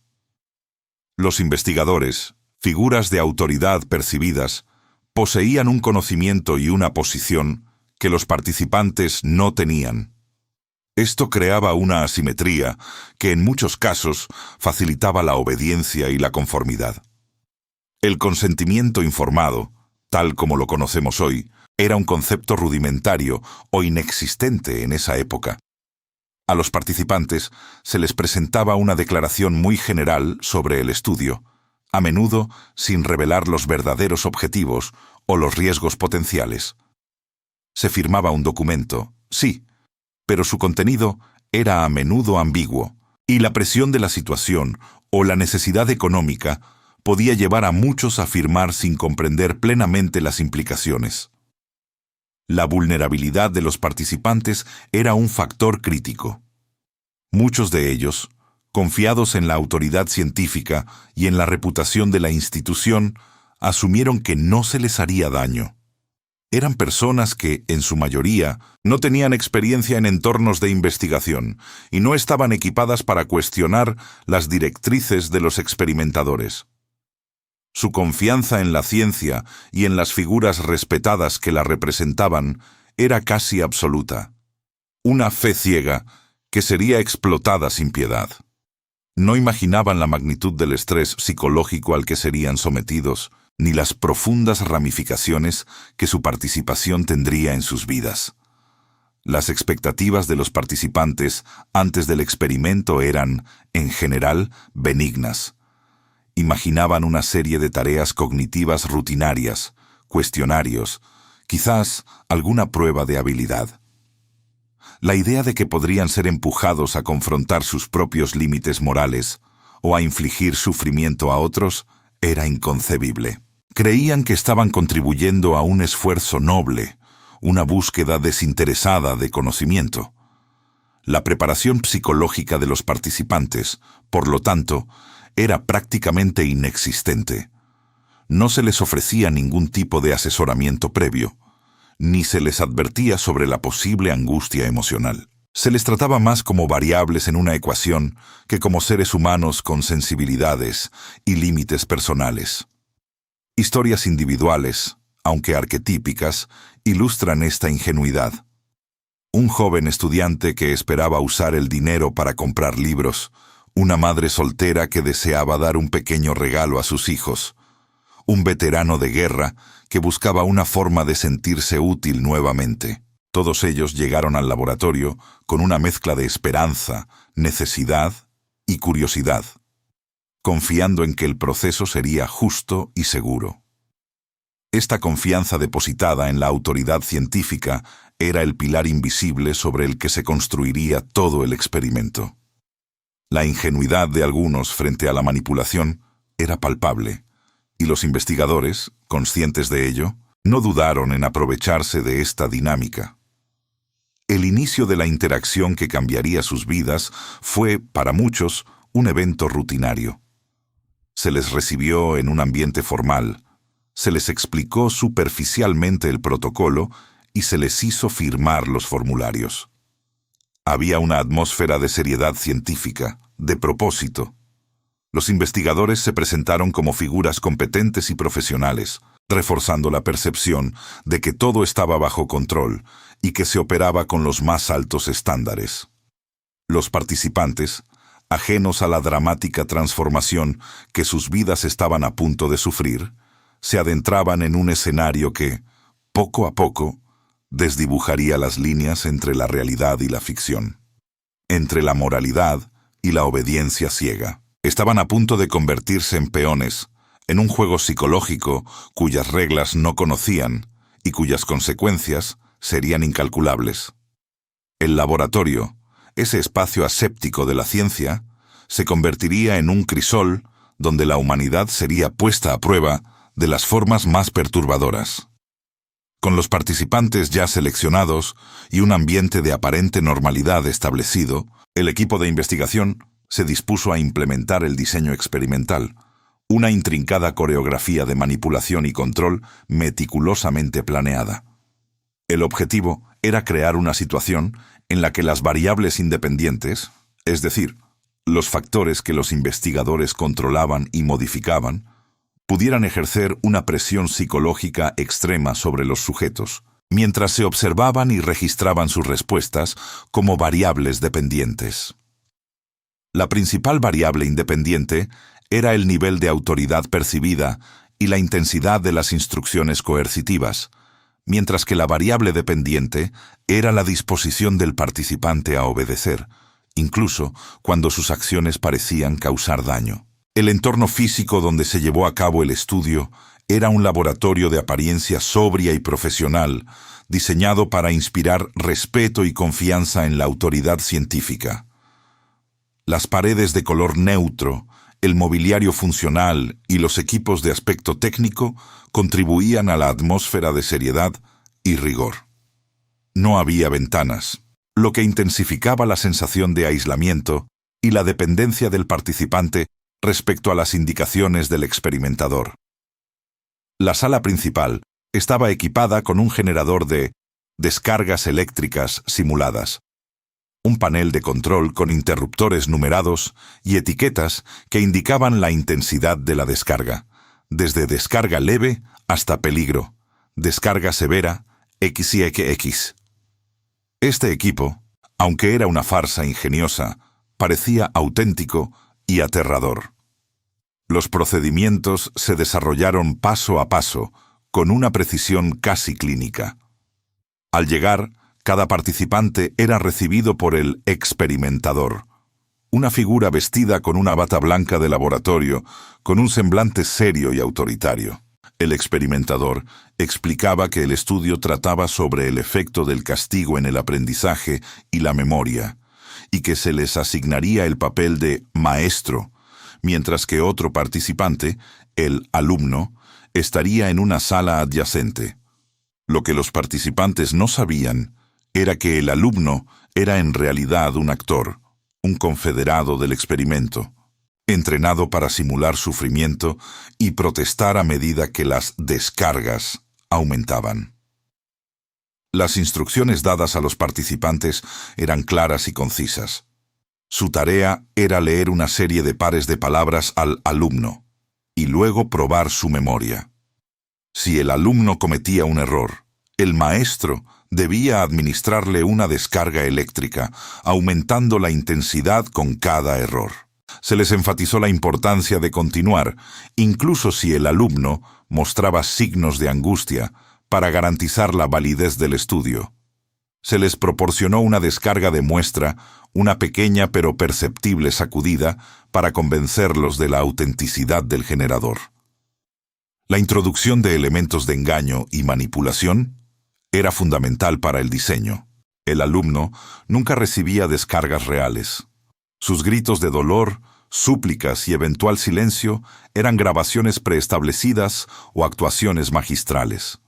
Speaker 1: Los investigadores, figuras de autoridad percibidas, poseían un conocimiento y una posición que los participantes no tenían. Esto creaba una asimetría que en muchos casos facilitaba la obediencia y la conformidad. El consentimiento informado, tal como lo conocemos hoy, era un concepto rudimentario o inexistente en esa época. A los participantes se les presentaba una declaración muy general sobre el estudio, a menudo sin revelar los verdaderos objetivos o los riesgos potenciales. Se firmaba un documento, sí, pero su contenido era a menudo ambiguo, y la presión de la situación o la necesidad económica podía llevar a muchos a firmar sin comprender plenamente las implicaciones. La vulnerabilidad de los participantes era un factor crítico. Muchos de ellos, confiados en la autoridad científica y en la reputación de la institución, asumieron que no se les haría daño. Eran personas que, en su mayoría, no tenían experiencia en entornos de investigación y no estaban equipadas para cuestionar las directrices de los experimentadores. Su confianza en la ciencia y en las figuras respetadas que la representaban era casi absoluta. Una fe ciega que sería explotada sin piedad. No imaginaban la magnitud del estrés psicológico al que serían sometidos, ni las profundas ramificaciones que su participación tendría en sus vidas. Las expectativas de los participantes antes del experimento eran, en general, benignas. Imaginaban una serie de tareas cognitivas rutinarias, cuestionarios, quizás alguna prueba de habilidad. La idea de que podrían ser empujados a confrontar sus propios límites morales o a infligir sufrimiento a otros era inconcebible. Creían que estaban contribuyendo a un esfuerzo noble, una búsqueda desinteresada de conocimiento. La preparación psicológica de los participantes, por lo tanto, era prácticamente inexistente. No se les ofrecía ningún tipo de asesoramiento previo, ni se les advertía sobre la posible angustia emocional. Se les trataba más como variables en una ecuación que como seres humanos con sensibilidades y límites personales. Historias individuales, aunque arquetípicas, ilustran esta ingenuidad. Un joven estudiante que esperaba usar el dinero para comprar libros, una madre soltera que deseaba dar un pequeño regalo a sus hijos, un veterano de guerra que buscaba una forma de sentirse útil nuevamente. Todos ellos llegaron al laboratorio con una mezcla de esperanza, necesidad y curiosidad, confiando en que el proceso sería justo y seguro. Esta confianza depositada en la autoridad científica era el pilar invisible sobre el que se construiría todo el experimento. La ingenuidad de algunos frente a la manipulación era palpable, y los investigadores, conscientes de ello, no dudaron en aprovecharse de esta dinámica. El inicio de la interacción que cambiaría sus vidas fue, para muchos, un evento rutinario. Se les recibió en un ambiente formal, se les explicó superficialmente el protocolo y se les hizo firmar los formularios. Había una atmósfera de seriedad científica, de propósito. Los investigadores se presentaron como figuras competentes y profesionales, reforzando la percepción de que todo estaba bajo control y que se operaba con los más altos estándares. Los participantes, ajenos a la dramática transformación que sus vidas estaban a punto de sufrir, se adentraban en un escenario que, poco a poco, desdibujaría las líneas entre la realidad y la ficción, entre la moralidad y la obediencia ciega. Estaban a punto de convertirse en peones, en un juego psicológico cuyas reglas no conocían y cuyas consecuencias serían incalculables. El laboratorio, ese espacio aséptico de la ciencia, se convertiría en un crisol donde la humanidad sería puesta a prueba de las formas más perturbadoras. Con los participantes ya seleccionados y un ambiente de aparente normalidad establecido, el equipo de investigación se dispuso a implementar el diseño experimental, una intrincada coreografía de manipulación y control meticulosamente planeada. El objetivo era crear una situación en la que las variables independientes, es decir, los factores que los investigadores controlaban y modificaban, pudieran ejercer una presión psicológica extrema sobre los sujetos, mientras se observaban y registraban sus respuestas como variables dependientes. La principal variable independiente era el nivel de autoridad percibida y la intensidad de las instrucciones coercitivas, mientras que la variable dependiente era la disposición del participante a obedecer, incluso cuando sus acciones parecían causar daño. El entorno físico donde se llevó a cabo el estudio era un laboratorio de apariencia sobria y profesional, diseñado para inspirar respeto y confianza en la autoridad científica. Las paredes de color neutro, el mobiliario funcional y los equipos de aspecto técnico contribuían a la atmósfera de seriedad y rigor. No había ventanas, lo que intensificaba la sensación de aislamiento y la dependencia del participante respecto a las indicaciones del experimentador. La sala principal estaba equipada con un generador de descargas eléctricas simuladas, un panel de control con interruptores numerados y etiquetas que indicaban la intensidad de la descarga, desde descarga leve hasta peligro, descarga severa, XYX. Este equipo, aunque era una farsa ingeniosa, parecía auténtico y aterrador. Los procedimientos se desarrollaron paso a paso, con una precisión casi clínica. Al llegar, cada participante era recibido por el experimentador, una figura vestida con una bata blanca de laboratorio, con un semblante serio y autoritario. El experimentador explicaba que el estudio trataba sobre el efecto del castigo en el aprendizaje y la memoria, y que se les asignaría el papel de maestro, mientras que otro participante, el alumno, estaría en una sala adyacente. Lo que los participantes no sabían era que el alumno era en realidad un actor, un confederado del experimento, entrenado para simular sufrimiento y protestar a medida que las descargas aumentaban. Las instrucciones dadas a los participantes eran claras y concisas. Su tarea era leer una serie de pares de palabras al alumno y luego probar su memoria. Si el alumno cometía un error, el maestro debía administrarle una descarga eléctrica, aumentando la intensidad con cada error. Se les enfatizó la importancia de continuar, incluso si el alumno mostraba signos de angustia, para garantizar la validez del estudio. Se les proporcionó una descarga de muestra, una pequeña pero perceptible sacudida, para convencerlos de la autenticidad del generador. La introducción de elementos de engaño y manipulación era fundamental para el diseño. El alumno nunca recibía descargas reales. Sus gritos de dolor, súplicas y eventual silencio eran grabaciones preestablecidas o actuaciones magistrales.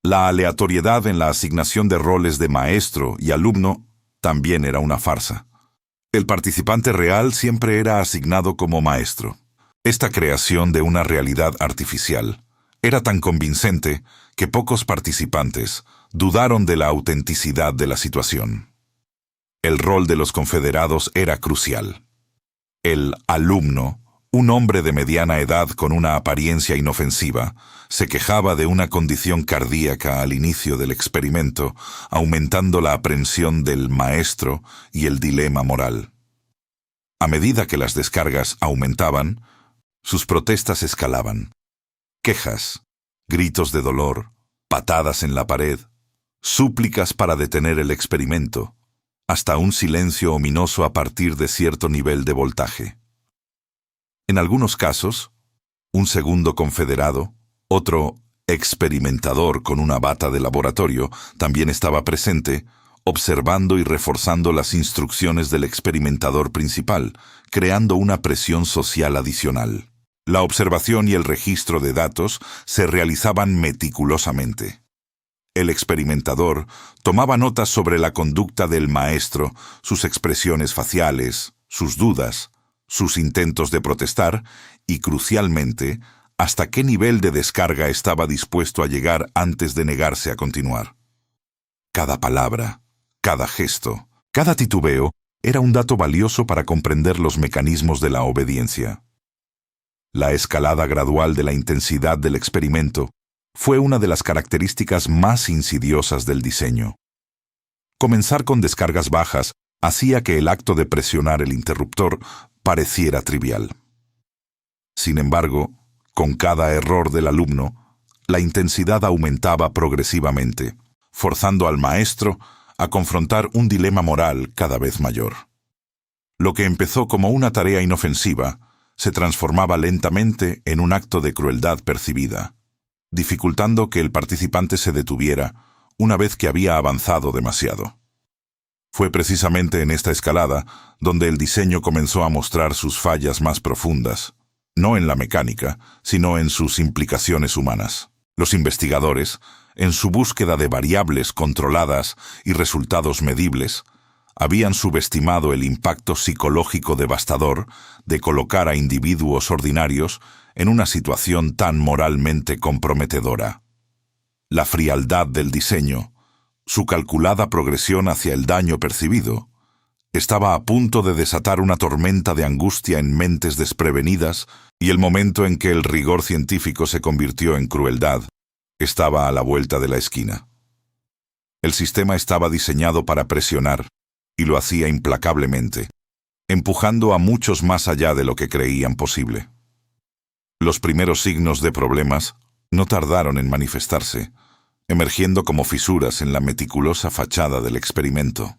Speaker 1: La aleatoriedad en la asignación de roles de maestro y alumno también era una farsa. El participante real siempre era asignado como maestro. Esta creación de una realidad artificial era tan convincente que pocos participantes dudaron de la autenticidad de la situación. El rol de los confederados era crucial. El alumno, un hombre de mediana edad con una apariencia inofensiva, se quejaba de una condición cardíaca al inicio del experimento, aumentando la aprensión del maestro y el dilema moral. A medida que las descargas aumentaban, sus protestas escalaban. Quejas, gritos de dolor, patadas en la pared, súplicas para detener el experimento, hasta un silencio ominoso a partir de cierto nivel de voltaje. En algunos casos, un segundo confederado, otro experimentador con una bata de laboratorio, también estaba presente, observando y reforzando las instrucciones del experimentador principal, creando una presión social adicional. La observación y el registro de datos se realizaban meticulosamente. El experimentador tomaba notas sobre la conducta del maestro, sus expresiones faciales, sus dudas, sus intentos de protestar y, crucialmente, hasta qué nivel de descarga estaba dispuesto a llegar antes de negarse a continuar. Cada palabra, cada gesto, cada titubeo era un dato valioso para comprender los mecanismos de la obediencia. La escalada gradual de la intensidad del experimento fue una de las características más insidiosas del diseño. Comenzar con descargas bajas hacía que el acto de presionar el interruptor pareciera trivial. Sin embargo, con cada error del alumno, la intensidad aumentaba progresivamente, forzando al maestro a confrontar un dilema moral cada vez mayor. Lo que empezó como una tarea inofensiva se transformaba lentamente en un acto de crueldad percibida, dificultando que el participante se detuviera una vez que había avanzado demasiado. Fue precisamente en esta escalada donde el diseño comenzó a mostrar sus fallas más profundas, no en la mecánica, sino en sus implicaciones humanas. Los investigadores, en su búsqueda de variables controladas y resultados medibles, habían subestimado el impacto psicológico devastador de colocar a individuos ordinarios en una situación tan moralmente comprometedora. La frialdad del diseño, su calculada progresión hacia el daño percibido, estaba a punto de desatar una tormenta de angustia en mentes desprevenidas, y el momento en que el rigor científico se convirtió en crueldad estaba a la vuelta de la esquina. El sistema estaba diseñado para presionar, y lo hacía implacablemente, empujando a muchos más allá de lo que creían posible. Los primeros signos de problemas no tardaron en manifestarse, emergiendo como fisuras en la meticulosa fachada del experimento.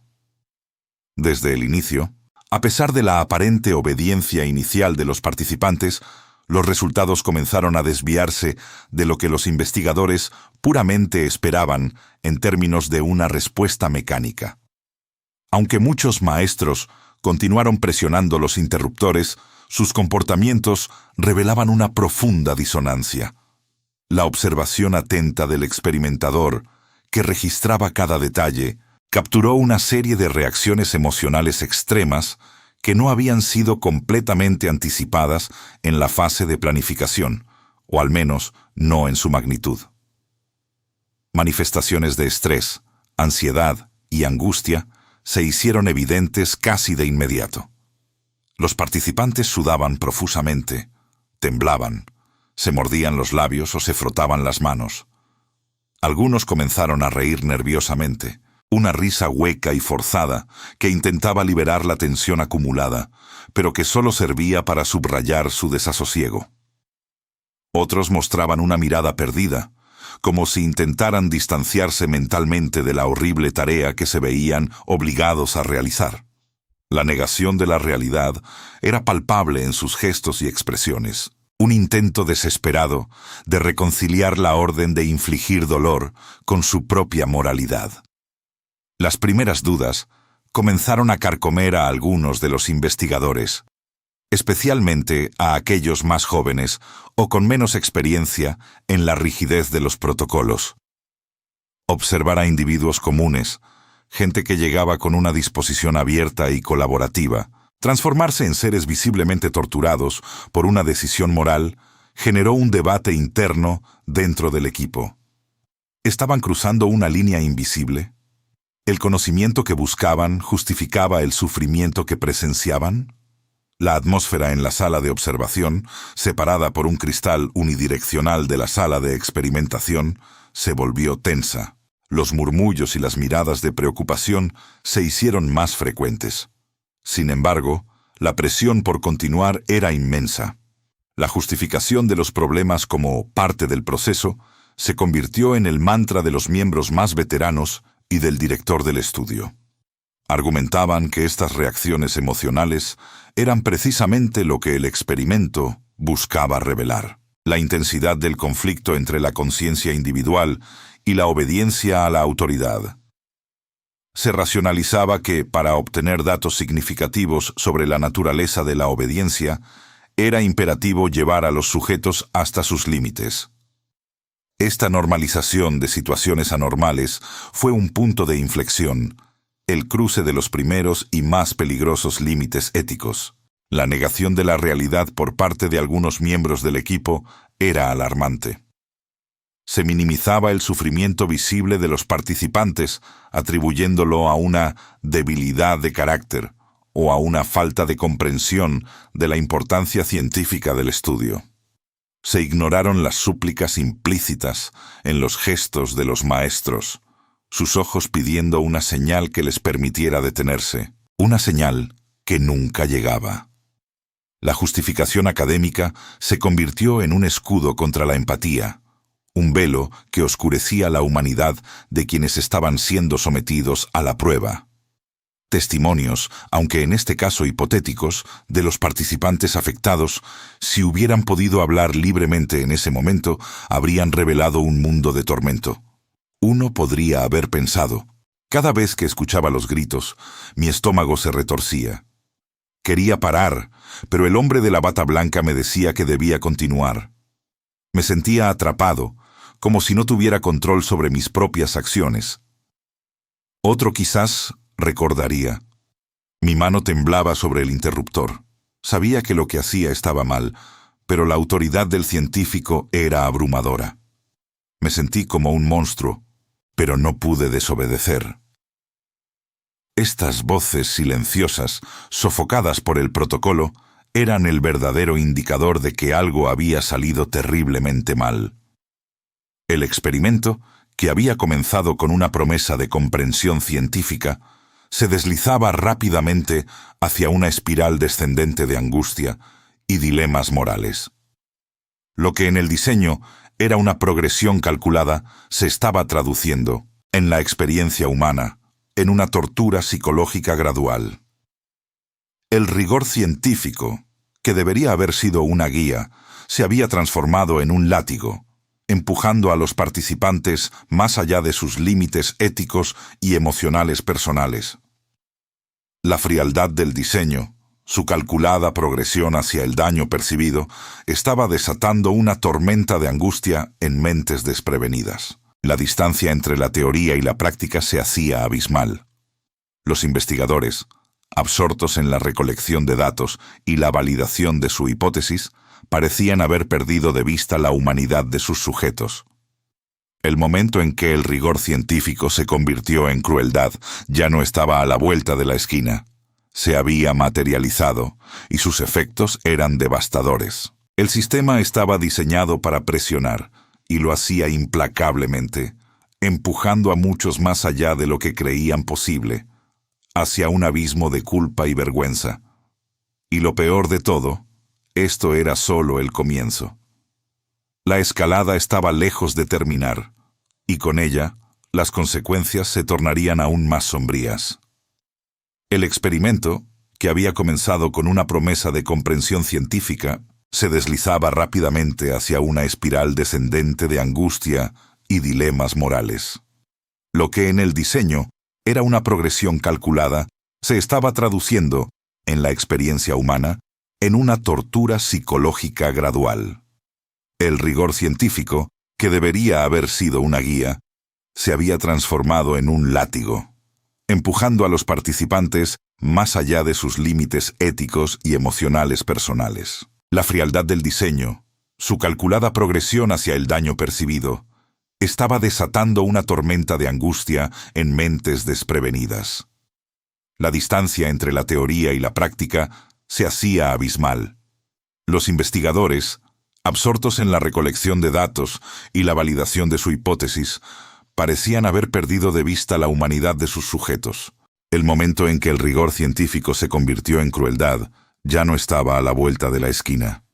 Speaker 1: Desde el inicio, a pesar de la aparente obediencia inicial de los participantes, los resultados comenzaron a desviarse de lo que los investigadores puramente esperaban en términos de una respuesta mecánica. Aunque muchos maestros continuaron presionando los interruptores, sus comportamientos revelaban una profunda disonancia. La observación atenta del experimentador, que registraba cada detalle, capturó una serie de reacciones emocionales extremas que no habían sido completamente anticipadas en la fase de planificación, o al menos no en su magnitud. Manifestaciones de estrés, ansiedad y angustia se hicieron evidentes casi de inmediato. Los participantes sudaban profusamente, temblaban, se mordían los labios o se frotaban las manos. Algunos comenzaron a reír nerviosamente, una risa hueca y forzada que intentaba liberar la tensión acumulada, pero que solo servía para subrayar su desasosiego. Otros mostraban una mirada perdida, como si intentaran distanciarse mentalmente de la horrible tarea que se veían obligados a realizar. La negación de la realidad era palpable en sus gestos y expresiones, un intento desesperado de reconciliar la orden de infligir dolor con su propia moralidad. Las primeras dudas comenzaron a carcomer a algunos de los investigadores, especialmente a aquellos más jóvenes o con menos experiencia en la rigidez de los protocolos. Observar a individuos comunes, gente que llegaba con una disposición abierta y colaborativa, transformarse en seres visiblemente torturados por una decisión moral, generó un debate interno dentro del equipo. ¿Estaban cruzando una línea invisible? ¿El conocimiento que buscaban justificaba el sufrimiento que presenciaban? La atmósfera en la sala de observación, separada por un cristal unidireccional de la sala de experimentación, se volvió tensa. Los murmullos y las miradas de preocupación se hicieron más frecuentes. Sin embargo, la presión por continuar era inmensa. La justificación de los problemas como parte del proceso se convirtió en el mantra de los miembros más veteranos y del director del estudio. Argumentaban que estas reacciones emocionales eran precisamente lo que el experimento buscaba revelar: la intensidad del conflicto entre la conciencia individual y la obediencia a la autoridad. Se racionalizaba que, para obtener datos significativos sobre la naturaleza de la obediencia, era imperativo llevar a los sujetos hasta sus límites. Esta normalización de situaciones anormales fue un punto de inflexión, el cruce de los primeros y más peligrosos límites éticos. La negación de la realidad por parte de algunos miembros del equipo era alarmante. Se minimizaba el sufrimiento visible de los participantes, atribuyéndolo a una debilidad de carácter o a una falta de comprensión de la importancia científica del estudio. Se ignoraron las súplicas implícitas en los gestos de los maestros, sus ojos pidiendo una señal que les permitiera detenerse, una señal que nunca llegaba. La justificación académica se convirtió en un escudo contra la empatía, un velo que oscurecía la humanidad de quienes estaban siendo sometidos a la prueba. Testimonios, aunque en este caso hipotéticos, de los participantes afectados, si hubieran podido hablar libremente en ese momento, habrían revelado un mundo de tormento. Uno podría haber pensado, cada vez que escuchaba los gritos, mi estómago se retorcía. Quería parar, pero el hombre de la bata blanca me decía que debía continuar. Me sentía atrapado, como si no tuviera control sobre mis propias acciones. Otro quizás recordaría. Mi mano temblaba sobre el interruptor. Sabía que lo que hacía estaba mal, pero la autoridad del científico era abrumadora. Me sentí como un monstruo, pero no pude desobedecer. Estas voces silenciosas, sofocadas por el protocolo, eran el verdadero indicador de que algo había salido terriblemente mal. El experimento, que había comenzado con una promesa de comprensión científica, se deslizaba rápidamente hacia una espiral descendente de angustia y dilemas morales. Lo que en el diseño era una progresión calculada se estaba traduciendo, en la experiencia humana, en una tortura psicológica gradual. El rigor científico, que debería haber sido una guía, se había transformado en un látigo, empujando a los participantes más allá de sus límites éticos y emocionales personales. La frialdad del diseño, su calculada progresión hacia el daño percibido, estaba desatando una tormenta de angustia en mentes desprevenidas. La distancia entre la teoría y la práctica se hacía abismal. Los investigadores, absortos en la recolección de datos y la validación de su hipótesis, parecían haber perdido de vista la humanidad de sus sujetos. El momento en que el rigor científico se convirtió en crueldad ya no estaba a la vuelta de la esquina. Se había materializado, y sus efectos eran devastadores. El sistema estaba diseñado para presionar, y lo hacía implacablemente, empujando a muchos más allá de lo que creían posible, hacia un abismo de culpa y vergüenza. Y lo peor de todo, esto era solo el comienzo. La escalada estaba lejos de terminar, y con ella, las consecuencias se tornarían aún más sombrías. El experimento, que había comenzado con una promesa de comprensión científica, se deslizaba rápidamente hacia una espiral descendente de angustia y dilemas morales. Lo que en el diseño era una progresión calculada, se estaba traduciendo, en la experiencia humana, en una tortura psicológica gradual. El rigor científico, que debería haber sido una guía, se había transformado en un látigo, empujando a los participantes más allá de sus límites éticos y emocionales personales. La frialdad del diseño, su calculada progresión hacia el daño percibido, estaba desatando una tormenta de angustia en mentes desprevenidas. La distancia entre la teoría y la práctica se hacía abismal. Los investigadores, absortos en la recolección de datos y la validación de su hipótesis, parecían haber perdido de vista la humanidad de sus sujetos. El momento en que el rigor científico se convirtió en crueldad ya no estaba a la vuelta de la esquina.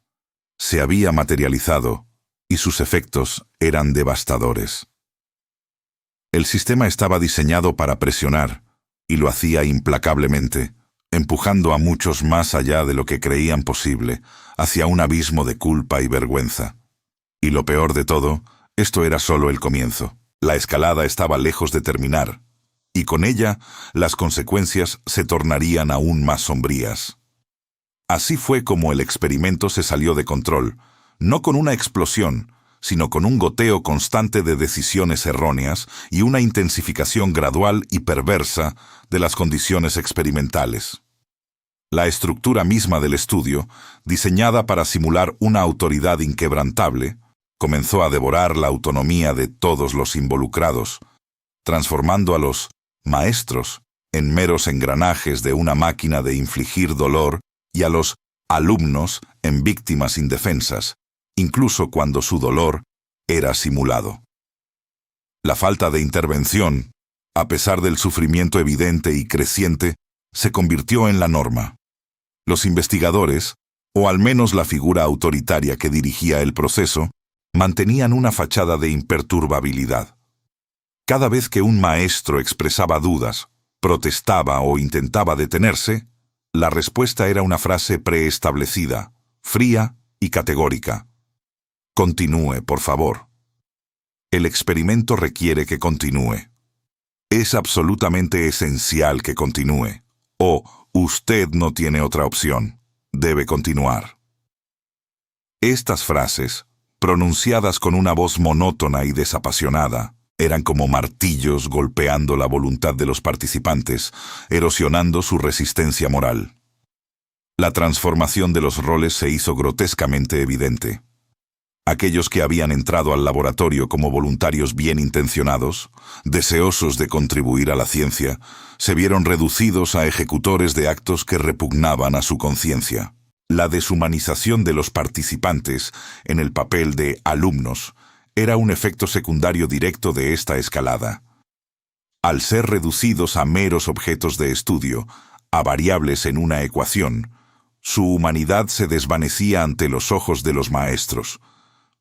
Speaker 1: Se había materializado, y sus efectos eran devastadores. El sistema estaba diseñado para presionar, y lo hacía implacablemente, empujando a muchos más allá de lo que creían posible, hacia un abismo de culpa y vergüenza. Y lo peor de todo, esto era solo el comienzo. La escalada estaba lejos de terminar, y con ella las consecuencias se tornarían aún más sombrías. Así fue como el experimento se salió de control, no con una explosión, sino con un goteo constante de decisiones erróneas y una intensificación gradual y perversa de las condiciones experimentales. La estructura misma del estudio, diseñada para simular una autoridad inquebrantable, comenzó a devorar la autonomía de todos los involucrados, transformando a los maestros en meros engranajes de una máquina de infligir dolor y a los alumnos en víctimas indefensas, incluso cuando su dolor era simulado. La falta de intervención, a pesar del sufrimiento evidente y creciente, se convirtió en la norma. Los investigadores, o al menos la figura autoritaria que dirigía el proceso, mantenían una fachada de imperturbabilidad. Cada vez que un maestro expresaba dudas, protestaba o intentaba detenerse, la respuesta era una frase preestablecida, fría y categórica. Continúe, por favor. El experimento requiere que continúe. Es absolutamente esencial que continúe. O usted no tiene otra opción. Debe continuar. Estas frases, pronunciadas con una voz monótona y desapasionada, eran como martillos golpeando la voluntad de los participantes, erosionando su resistencia moral. La transformación de los roles se hizo grotescamente evidente. Aquellos que habían entrado al laboratorio como voluntarios bien intencionados, deseosos de contribuir a la ciencia, se vieron reducidos a ejecutores de actos que repugnaban a su conciencia. La deshumanización de los participantes en el papel de alumnos era un efecto secundario directo de esta escalada. Al ser reducidos a meros objetos de estudio, a variables en una ecuación, su humanidad se desvanecía ante los ojos de los maestros,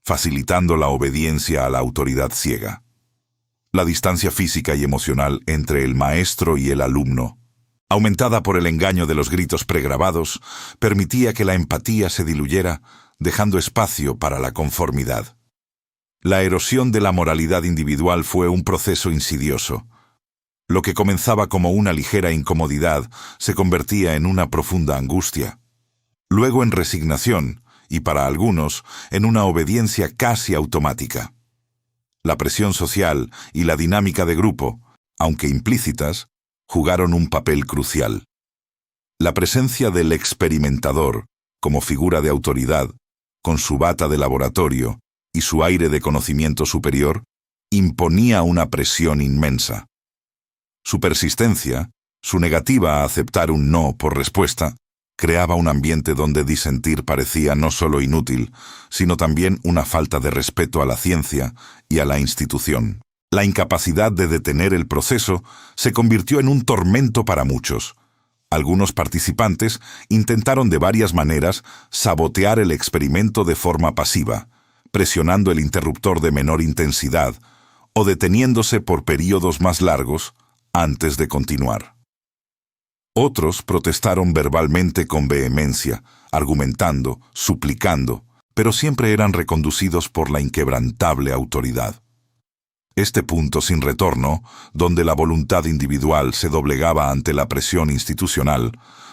Speaker 1: facilitando la obediencia a la autoridad ciega. La distancia física y emocional entre el maestro y el alumno, aumentada por el engaño de los gritos pregrabados, permitía que la empatía se diluyera, dejando espacio para la conformidad. La erosión de la moralidad individual fue un proceso insidioso. Lo que comenzaba como una ligera incomodidad se convertía en una profunda angustia. Luego en resignación, y para algunos, en una obediencia casi automática. La presión social y la dinámica de grupo, aunque implícitas, jugaron un papel crucial. La presencia del experimentador, como figura de autoridad, con su bata de laboratorio y su aire de conocimiento superior, imponía una presión inmensa. Su persistencia, su negativa a aceptar un no por respuesta, creaba un ambiente donde disentir parecía no solo inútil, sino también una falta de respeto a la ciencia y a la institución. La incapacidad de detener el proceso se convirtió en un tormento para muchos. Algunos participantes intentaron de varias maneras sabotear el experimento de forma pasiva, presionando el interruptor de menor intensidad o deteniéndose por períodos más largos antes de continuar. Otros protestaron verbalmente con vehemencia, argumentando, suplicando, pero siempre eran reconducidos por la inquebrantable autoridad. Este punto sin retorno, donde la voluntad individual se doblegaba ante la presión institucional,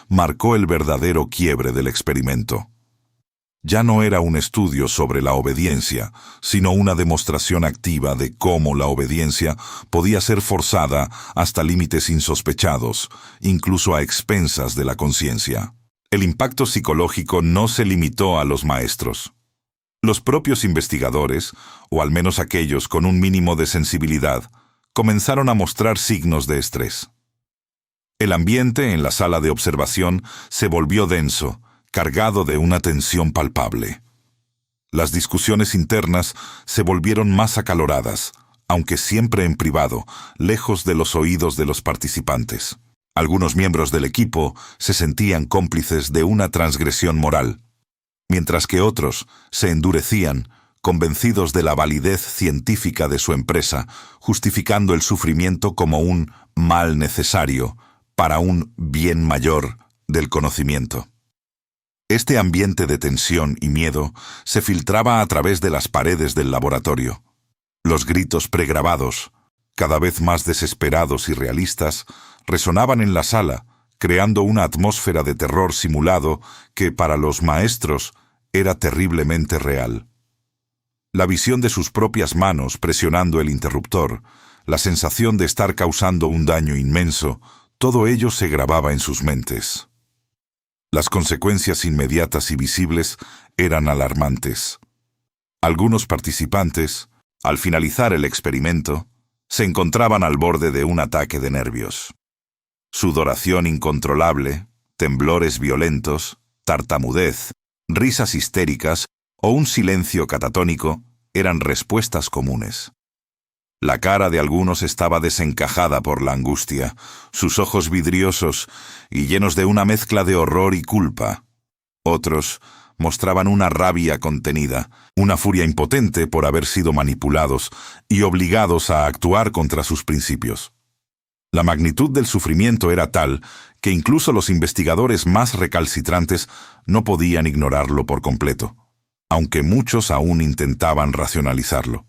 Speaker 1: marcó el verdadero quiebre del experimento. Ya no era un estudio sobre la obediencia, sino una demostración activa de cómo la obediencia podía ser forzada hasta límites insospechados, incluso a expensas de la conciencia. El impacto psicológico no se limitó a los maestros. Los propios investigadores, o al menos aquellos con un mínimo de sensibilidad, comenzaron a mostrar signos de estrés. El ambiente en la sala de observación se volvió denso, cargado de una tensión palpable. Las discusiones internas se volvieron más acaloradas, aunque siempre en privado, lejos de los oídos de los participantes. Algunos miembros del equipo se sentían cómplices de una transgresión moral, mientras que otros se endurecían, convencidos de la validez científica de su empresa, justificando el sufrimiento como un mal necesario para un bien mayor del conocimiento. Este ambiente de tensión y miedo se filtraba a través de las paredes del laboratorio. Los gritos pregrabados, cada vez más desesperados y realistas, resonaban en la sala, creando una atmósfera de terror simulado que, para los maestros, era terriblemente real. La visión de sus propias manos presionando el interruptor, la sensación de estar causando un daño inmenso, todo ello se grababa en sus mentes. Las consecuencias inmediatas y visibles eran alarmantes. Algunos participantes, al finalizar el experimento, se encontraban al borde de un ataque de nervios. Sudoración incontrolable, temblores violentos, tartamudez, risas histéricas o un silencio catatónico eran respuestas comunes. La cara de algunos estaba desencajada por la angustia, sus ojos vidriosos y llenos de una mezcla de horror y culpa. Otros mostraban una rabia contenida, una furia impotente por haber sido manipulados y obligados a actuar contra sus principios. La magnitud del sufrimiento era tal que incluso los investigadores más recalcitrantes no podían ignorarlo por completo, aunque muchos aún intentaban racionalizarlo.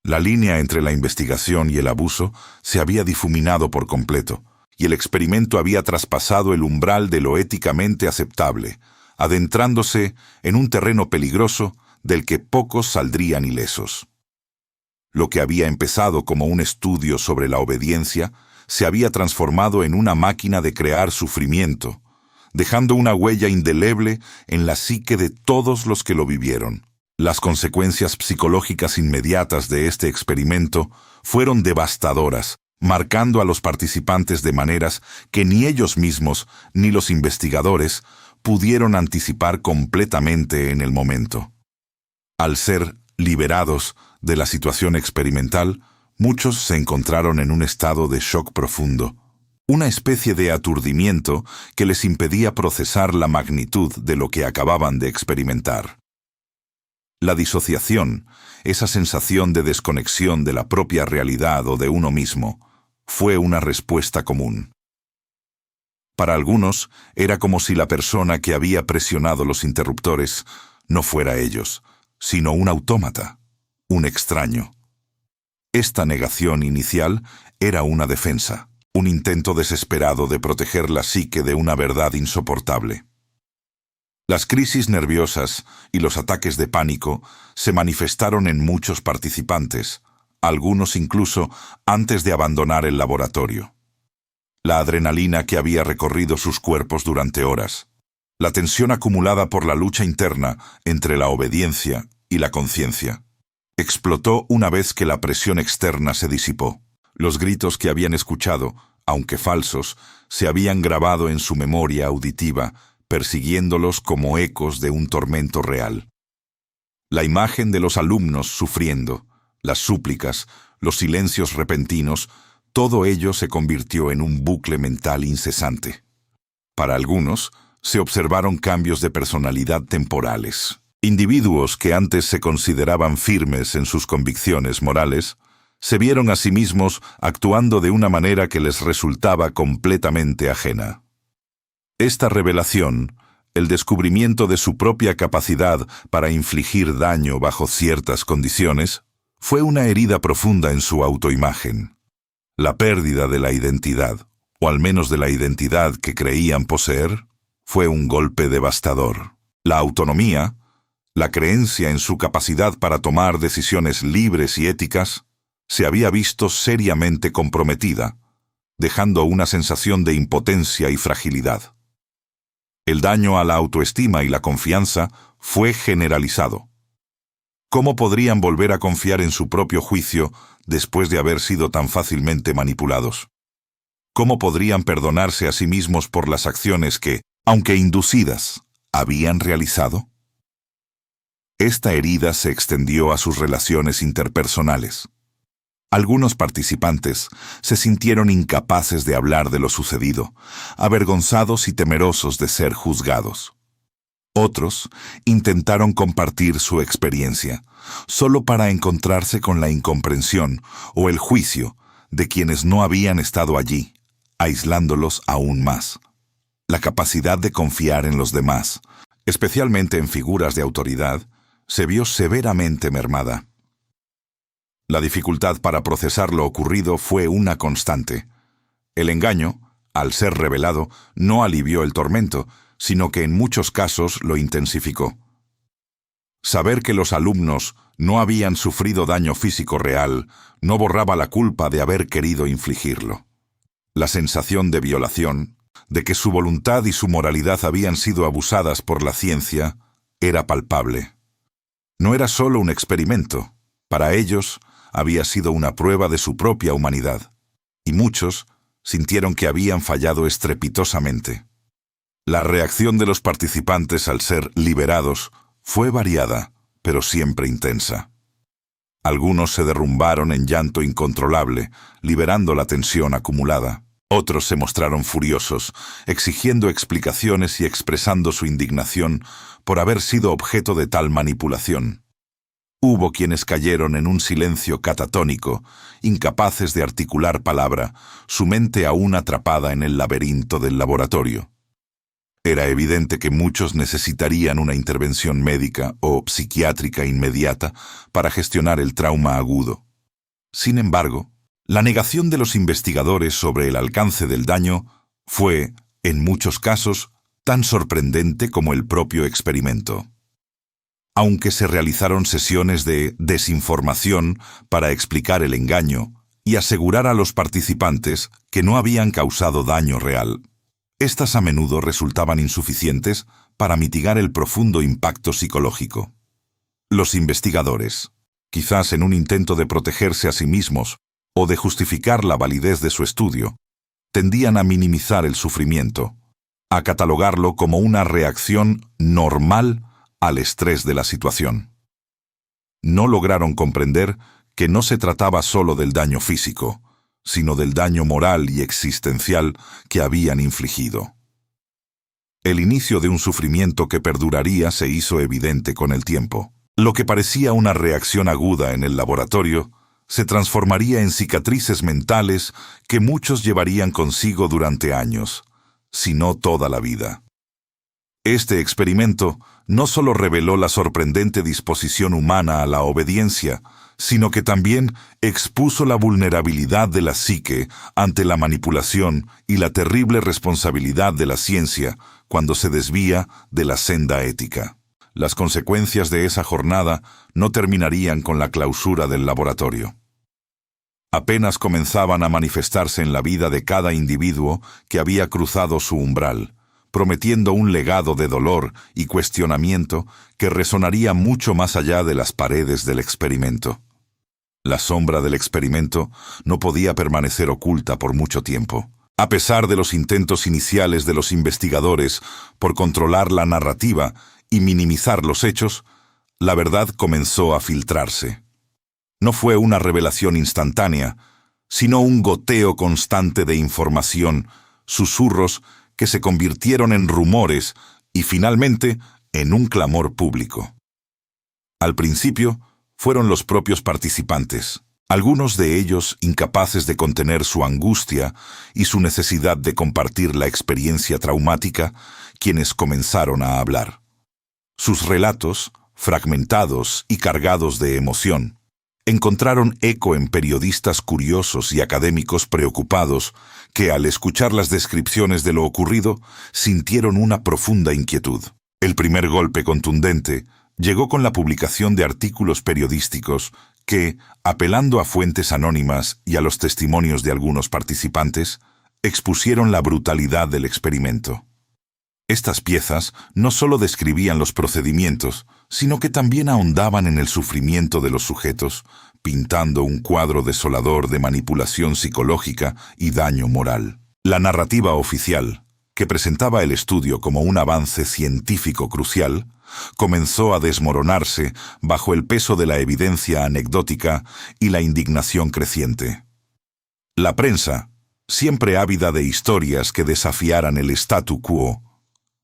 Speaker 1: La línea entre la investigación y el abuso se había difuminado por completo, y el experimento había traspasado el umbral de lo éticamente aceptable, adentrándose en un terreno peligroso del que pocos saldrían ilesos. Lo que había empezado como un estudio sobre la obediencia se había transformado en una máquina de crear sufrimiento, dejando una huella indeleble en la psique de todos los que lo vivieron. Las consecuencias psicológicas inmediatas de este experimento fueron devastadoras, marcando a los participantes de maneras que ni ellos mismos ni los investigadores pudieron anticipar completamente en el momento. Al ser liberados de la situación experimental, muchos se encontraron en un estado de shock profundo, una especie de aturdimiento que les impedía procesar la magnitud de lo que acababan de experimentar. La disociación, esa sensación de desconexión de la propia realidad o de uno mismo, fue una respuesta común. Para algunos, era como si la persona que había presionado los interruptores no fuera ellos, sino un autómata, un extraño. Esta negación inicial era una defensa, un intento desesperado de proteger la psique de una verdad insoportable. Las crisis nerviosas y los ataques de pánico se manifestaron en muchos participantes, algunos incluso antes de abandonar el laboratorio. La adrenalina que había recorrido sus cuerpos durante horas, la tensión acumulada por la lucha interna entre la obediencia y la conciencia, explotó una vez que la presión externa se disipó. Los gritos que habían escuchado, aunque falsos, se habían grabado en su memoria auditiva, persiguiéndolos como ecos de un tormento real. La imagen de los alumnos sufriendo, las súplicas, los silencios repentinos, todo ello se convirtió en un bucle mental incesante. Para algunos, se observaron cambios de personalidad temporales. Individuos que antes se consideraban firmes en sus convicciones morales, se vieron a sí mismos actuando de una manera que les resultaba completamente ajena. Esta revelación, el descubrimiento de su propia capacidad para infligir daño bajo ciertas condiciones, fue una herida profunda en su autoimagen. La pérdida de la identidad, o al menos de la identidad que creían poseer, fue un golpe devastador. La autonomía, la creencia en su capacidad para tomar decisiones libres y éticas, se había visto seriamente comprometida, dejando una sensación de impotencia y fragilidad. El daño a la autoestima y la confianza fue generalizado. ¿Cómo podrían volver a confiar en su propio juicio después de haber sido tan fácilmente manipulados? ¿Cómo podrían perdonarse a sí mismos por las acciones que, aunque inducidas, habían realizado? Esta herida se extendió a sus relaciones interpersonales. Algunos participantes se sintieron incapaces de hablar de lo sucedido, avergonzados y temerosos de ser juzgados. Otros intentaron compartir su experiencia, solo para encontrarse con la incomprensión o el juicio de quienes no habían estado allí, aislándolos aún más. La capacidad de confiar en los demás, especialmente en figuras de autoridad, se vio severamente mermada. La dificultad para procesar lo ocurrido fue una constante. El engaño, al ser revelado, no alivió el tormento, sino que en muchos casos lo intensificó. Saber que los alumnos no habían sufrido daño físico real no borraba la culpa de haber querido infligirlo. La sensación de violación, de que su voluntad y su moralidad habían sido abusadas por la ciencia, era palpable. No era solo un experimento. Para ellos, había sido una prueba de su propia humanidad. Y muchos sintieron que habían fallado estrepitosamente. La reacción de los participantes al ser liberados fue variada, pero siempre intensa. Algunos se derrumbaron en llanto incontrolable, liberando la tensión acumulada. Otros se mostraron furiosos, exigiendo explicaciones y expresando su indignación por haber sido objeto de tal manipulación. Hubo quienes cayeron en un silencio catatónico, incapaces de articular palabra, su mente aún atrapada en el laberinto del laboratorio. Era evidente que muchos necesitarían una intervención médica o psiquiátrica inmediata para gestionar el trauma agudo. Sin embargo, la negación de los investigadores sobre el alcance del daño fue, en muchos casos, tan sorprendente como el propio experimento. Aunque se realizaron sesiones de desinformación para explicar el engaño y asegurar a los participantes que no habían causado daño real, estas a menudo resultaban insuficientes para mitigar el profundo impacto psicológico. Los investigadores, quizás en un intento de protegerse a sí mismos o de justificar la validez de su estudio, tendían a minimizar el sufrimiento, a catalogarlo como una reacción normal al estrés de la situación. No lograron comprender que no se trataba solo del daño físico, sino del daño moral y existencial que habían infligido. El inicio de un sufrimiento que perduraría se hizo evidente con el tiempo. Lo que parecía una reacción aguda en el laboratorio se transformaría en cicatrices mentales que muchos llevarían consigo durante años, si no toda la vida. Este experimento no solo reveló la sorprendente disposición humana a la obediencia, sino que también expuso la vulnerabilidad de la psique ante la manipulación y la terrible responsabilidad de la ciencia cuando se desvía de la senda ética. Las consecuencias de esa jornada no terminarían con la clausura del laboratorio. Apenas comenzaban a manifestarse en la vida de cada individuo que había cruzado su umbral, prometiendo un legado de dolor y cuestionamiento que resonaría mucho más allá de las paredes del experimento. La sombra del experimento no podía permanecer oculta por mucho tiempo. A pesar de los intentos iniciales de los investigadores por controlar la narrativa y minimizar los hechos, la verdad comenzó a filtrarse. No fue una revelación instantánea, sino un goteo constante de información, susurros que se convirtieron en rumores y finalmente en un clamor público. Al principio, fueron los propios participantes, algunos de ellos incapaces de contener su angustia y su necesidad de compartir la experiencia traumática, quienes comenzaron a hablar. Sus relatos, fragmentados y cargados de emoción, encontraron eco en periodistas curiosos y académicos preocupados que, al escuchar las descripciones de lo ocurrido, sintieron una profunda inquietud. El primer golpe contundente llegó con la publicación de artículos periodísticos que, apelando a fuentes anónimas y a los testimonios de algunos participantes, expusieron la brutalidad del experimento. Estas piezas no solo describían los procedimientos, sino que también ahondaban en el sufrimiento de los sujetos, pintando un cuadro desolador de manipulación psicológica y daño moral. La narrativa oficial, que presentaba el estudio como un avance científico crucial, comenzó a desmoronarse bajo el peso de la evidencia anecdótica y la indignación creciente. La prensa, siempre ávida de historias que desafiaran el statu quo,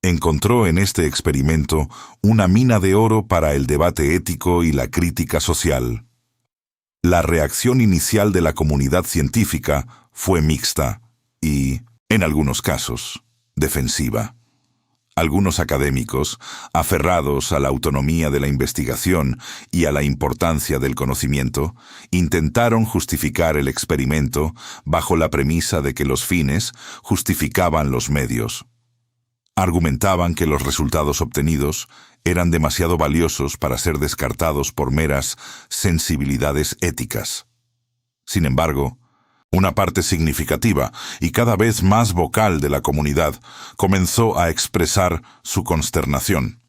Speaker 1: encontró en este experimento una mina de oro para el debate ético y la crítica social. La reacción inicial de la comunidad científica fue mixta y, en algunos casos, defensiva. Algunos académicos, aferrados a la autonomía de la investigación y a la importancia del conocimiento, intentaron justificar el experimento bajo la premisa de que los fines justificaban los medios. Argumentaban que los resultados obtenidos eran demasiado valiosos para ser descartados por meras sensibilidades éticas. Sin embargo, una parte significativa y cada vez más vocal de la comunidad comenzó a expresar su consternación.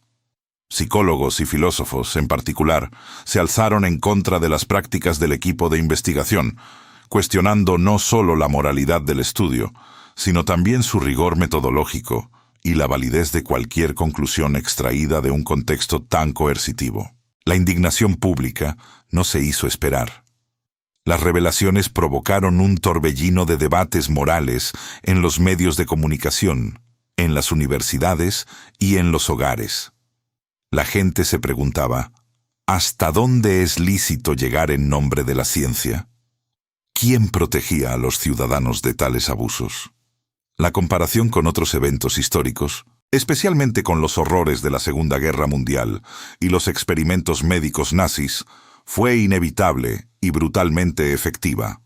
Speaker 1: Psicólogos y filósofos, en particular, se alzaron en contra de las prácticas del equipo de investigación, cuestionando no solo la moralidad del estudio, sino también su rigor metodológico y la validez de cualquier conclusión extraída de un contexto tan coercitivo. La indignación pública no se hizo esperar. Las revelaciones provocaron un torbellino de debates morales en los medios de comunicación, en las universidades y en los hogares. La gente se preguntaba, ¿hasta dónde es lícito llegar en nombre de la ciencia? ¿Quién protegía a los ciudadanos de tales abusos? La comparación con otros eventos históricos, especialmente con los horrores de la Segunda Guerra Mundial y los experimentos médicos nazis, fue inevitable y brutalmente efectiva.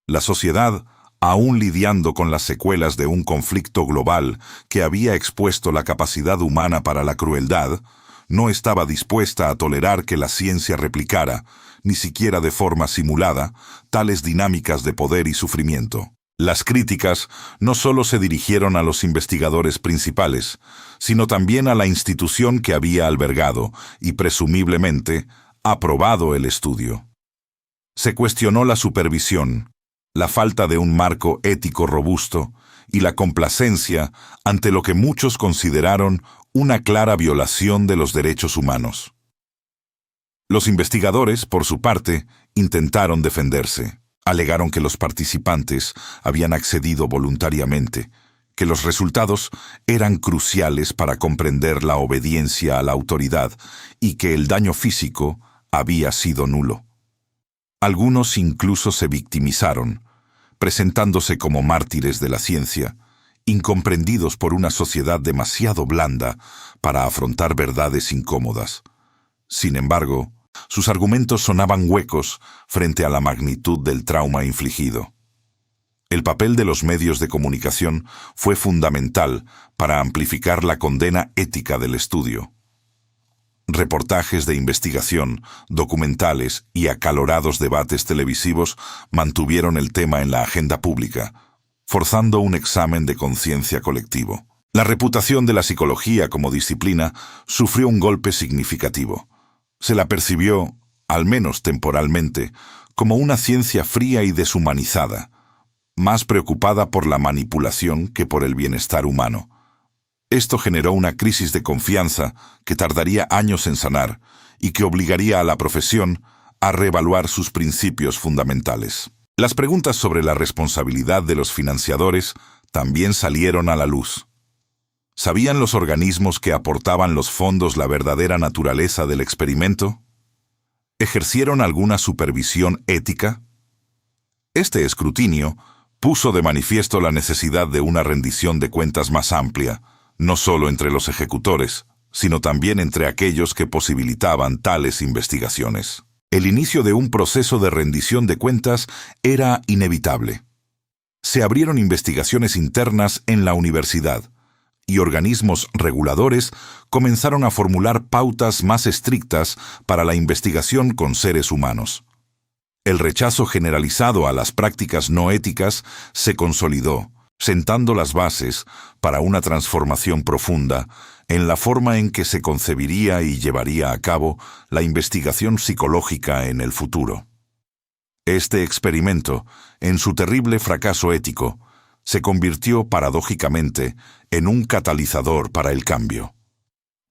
Speaker 1: La sociedad, aún lidiando con las secuelas de un conflicto global que había expuesto la capacidad humana para la crueldad, no estaba dispuesta a tolerar que la ciencia replicara, ni siquiera de forma simulada, tales dinámicas de poder y sufrimiento. Las críticas no solo se dirigieron a los investigadores principales, sino también a la institución que había albergado y presumiblemente aprobado el estudio. Se cuestionó la supervisión, la falta de un marco ético robusto y la complacencia ante lo que muchos consideraron una clara violación de los derechos humanos. Los investigadores, por su parte, intentaron defenderse. Alegaron que los participantes habían accedido voluntariamente, que los resultados eran cruciales para comprender la obediencia a la autoridad y que el daño físico había sido nulo. Algunos incluso se victimizaron, presentándose como mártires de la ciencia, incomprendidos por una sociedad demasiado blanda para afrontar verdades incómodas. Sin embargo, sus argumentos sonaban huecos frente a la magnitud del trauma infligido. El papel de los medios de comunicación fue fundamental para amplificar la condena ética del estudio. Reportajes de investigación, documentales y acalorados debates televisivos mantuvieron el tema en la agenda pública, forzando un examen de conciencia colectivo. La reputación de la psicología como disciplina sufrió un golpe significativo. Se la percibió, al menos temporalmente, como una ciencia fría y deshumanizada, más preocupada por la manipulación que por el bienestar humano. Esto generó una crisis de confianza que tardaría años en sanar y que obligaría a la profesión a reevaluar sus principios fundamentales. Las preguntas sobre la responsabilidad de los financiadores también salieron a la luz. ¿Sabían los organismos que aportaban los fondos la verdadera naturaleza del experimento? ¿Ejercieron alguna supervisión ética? Este escrutinio puso de manifiesto la necesidad de una rendición de cuentas más amplia, no solo entre los ejecutores, sino también entre aquellos que posibilitaban tales investigaciones. El inicio de un proceso de rendición de cuentas era inevitable. Se abrieron investigaciones internas en la universidad, y organismos reguladores comenzaron a formular pautas más estrictas para la investigación con seres humanos. El rechazo generalizado a las prácticas no éticas se consolidó, sentando las bases para una transformación profunda en la forma en que se concebiría y llevaría a cabo la investigación psicológica en el futuro. Este experimento, en su terrible fracaso ético, se convirtió paradójicamente en un catalizador para el cambio.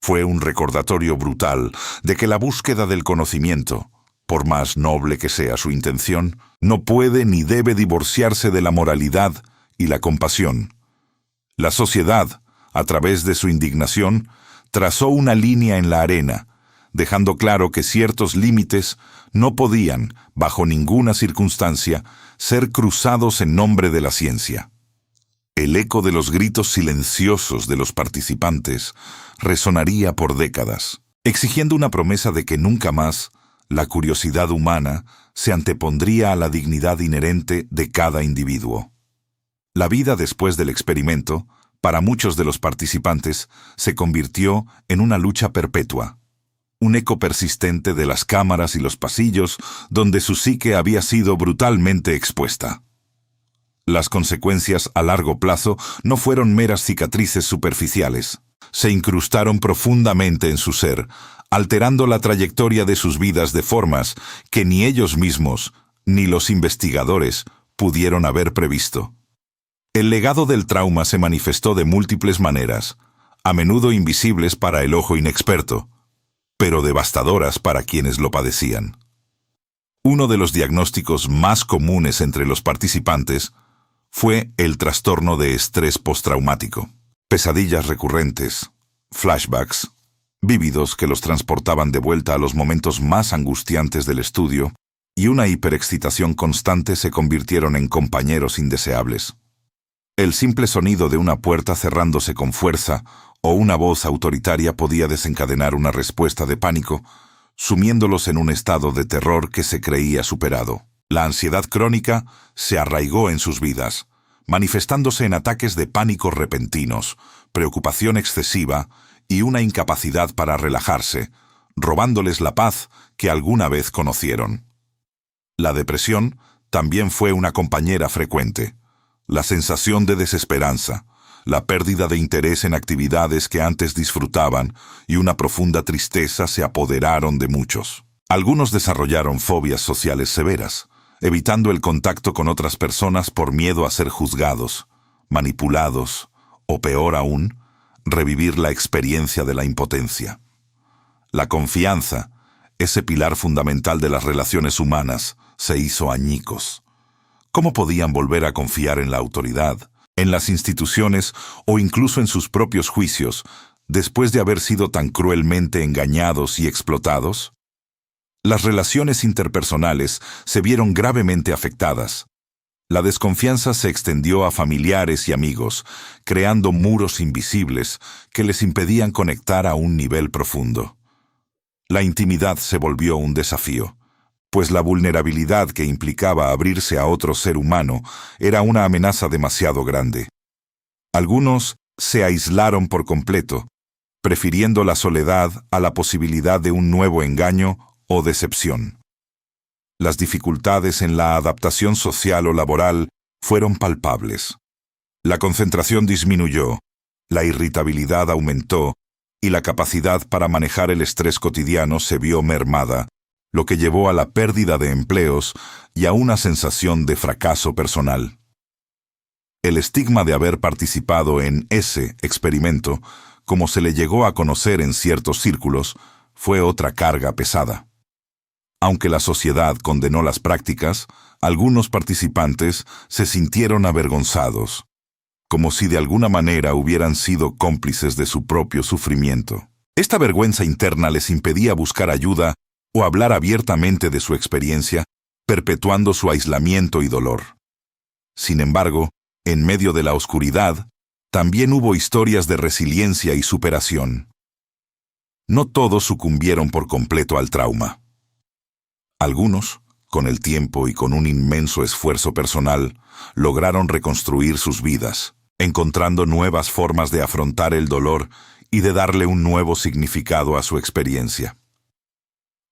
Speaker 1: Fue un recordatorio brutal de que la búsqueda del conocimiento, por más noble que sea su intención, no puede ni debe divorciarse de la moralidad y la compasión. La sociedad, a través de su indignación, trazó una línea en la arena, dejando claro que ciertos límites no podían, bajo ninguna circunstancia, ser cruzados en nombre de la ciencia. El eco de los gritos silenciosos de los participantes resonaría por décadas, exigiendo una promesa de que nunca más la curiosidad humana se antepondría a la dignidad inherente de cada individuo. La vida después del experimento, para muchos de los participantes, se convirtió en una lucha perpetua, un eco persistente de las cámaras y los pasillos donde su psique había sido brutalmente expuesta. Las consecuencias a largo plazo no fueron meras cicatrices superficiales, se incrustaron profundamente en su ser, alterando la trayectoria de sus vidas de formas que ni ellos mismos, ni los investigadores, pudieron haber previsto. El legado del trauma se manifestó de múltiples maneras, a menudo invisibles para el ojo inexperto, pero devastadoras para quienes lo padecían. Uno de los diagnósticos más comunes entre los participantes fue el trastorno de estrés postraumático. Pesadillas recurrentes, flashbacks, vívidos que los transportaban de vuelta a los momentos más angustiantes del estudio, y una hiperexcitación constante se convirtieron en compañeros indeseables. El simple sonido de una puerta cerrándose con fuerza o una voz autoritaria podía desencadenar una respuesta de pánico, sumiéndolos en un estado de terror que se creía superado. La ansiedad crónica se arraigó en sus vidas, manifestándose en ataques de pánico repentinos, preocupación excesiva y una incapacidad para relajarse, robándoles la paz que alguna vez conocieron. La depresión también fue una compañera frecuente. La sensación de desesperanza, la pérdida de interés en actividades que antes disfrutaban y una profunda tristeza se apoderaron de muchos. Algunos desarrollaron fobias sociales severas, evitando el contacto con otras personas por miedo a ser juzgados, manipulados o, peor aún, revivir la experiencia de la impotencia. La confianza, ese pilar fundamental de las relaciones humanas, se hizo añicos. ¿Cómo podían volver a confiar en la autoridad, en las instituciones o incluso en sus propios juicios, después de haber sido tan cruelmente engañados y explotados? Las relaciones interpersonales se vieron gravemente afectadas. La desconfianza se extendió a familiares y amigos, creando muros invisibles que les impedían conectar a un nivel profundo. La intimidad se volvió un desafío, pues la vulnerabilidad que implicaba abrirse a otro ser humano era una amenaza demasiado grande. Algunos se aislaron por completo, prefiriendo la soledad a la posibilidad de un nuevo engaño o decepción. Las dificultades en la adaptación social o laboral fueron palpables. La concentración disminuyó, la irritabilidad aumentó y la capacidad para manejar el estrés cotidiano se vio mermada, lo que llevó a la pérdida de empleos y a una sensación de fracaso personal. El estigma de haber participado en ese experimento, como se le llegó a conocer en ciertos círculos, fue otra carga pesada. Aunque la sociedad condenó las prácticas, algunos participantes se sintieron avergonzados, como si de alguna manera hubieran sido cómplices de su propio sufrimiento. Esta vergüenza interna les impedía buscar ayuda o hablar abiertamente de su experiencia, perpetuando su aislamiento y dolor. Sin embargo, en medio de la oscuridad, también hubo historias de resiliencia y superación. No todos sucumbieron por completo al trauma. Algunos, con el tiempo y con un inmenso esfuerzo personal, lograron reconstruir sus vidas, encontrando nuevas formas de afrontar el dolor y de darle un nuevo significado a su experiencia.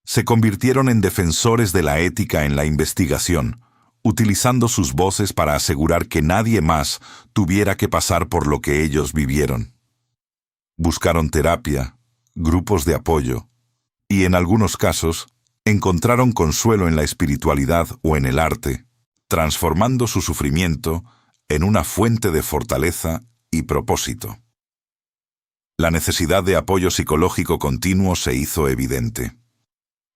Speaker 1: Se convirtieron en defensores de la ética en la investigación, utilizando sus voces para asegurar que nadie más tuviera que pasar por lo que ellos vivieron. Buscaron terapia, grupos de apoyo, y en algunos casos, encontraron consuelo en la espiritualidad o en el arte, transformando su sufrimiento en una fuente de fortaleza y propósito. La necesidad de apoyo psicológico continuo se hizo evidente.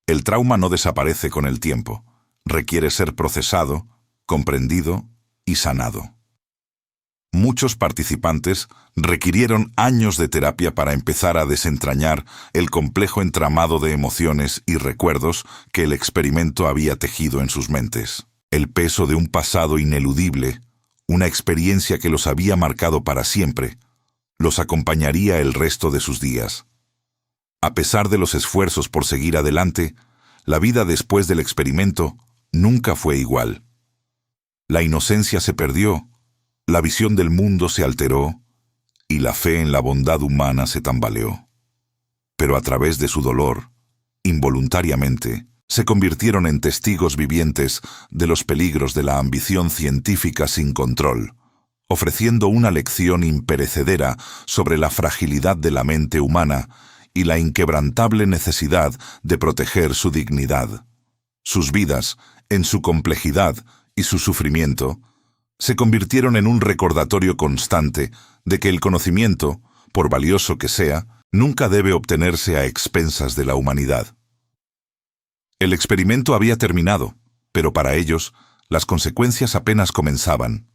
Speaker 1: El trauma no desaparece con el tiempo, requiere ser procesado, comprendido y sanado. Muchos participantes requirieron años de terapia para empezar a desentrañar el complejo entramado de emociones y recuerdos que el experimento había tejido en sus mentes. El peso de un pasado ineludible, una experiencia que los había marcado para siempre, los acompañaría el resto de sus días. A pesar de los esfuerzos por seguir adelante, la vida después del experimento nunca fue igual. La inocencia se perdió, la visión del mundo se alteró y la fe en la bondad humana se tambaleó. Pero a través de su dolor, involuntariamente, se convirtieron en testigos vivientes de los peligros de la ambición científica sin control, ofreciendo una lección imperecedera sobre la fragilidad de la mente humana y la inquebrantable necesidad de proteger su dignidad. Sus vidas, en su complejidad y su sufrimiento, se convirtieron en un recordatorio constante de que el conocimiento, por valioso que sea, nunca debe obtenerse a expensas de la humanidad. El experimento había terminado, pero para ellos, las consecuencias apenas comenzaban.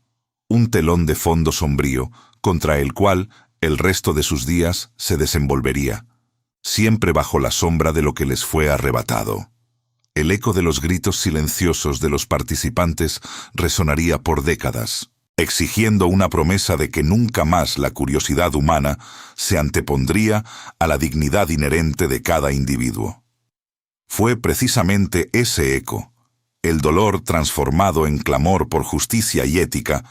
Speaker 1: Un telón de fondo sombrío, contra el cual el resto de sus días se desenvolvería, siempre bajo la sombra de lo que les fue arrebatado. El eco de los gritos silenciosos de los participantes resonaría por décadas, exigiendo una promesa de que nunca más la curiosidad humana se antepondría a la dignidad inherente de cada individuo. Fue precisamente ese eco, el dolor transformado en clamor por justicia y ética,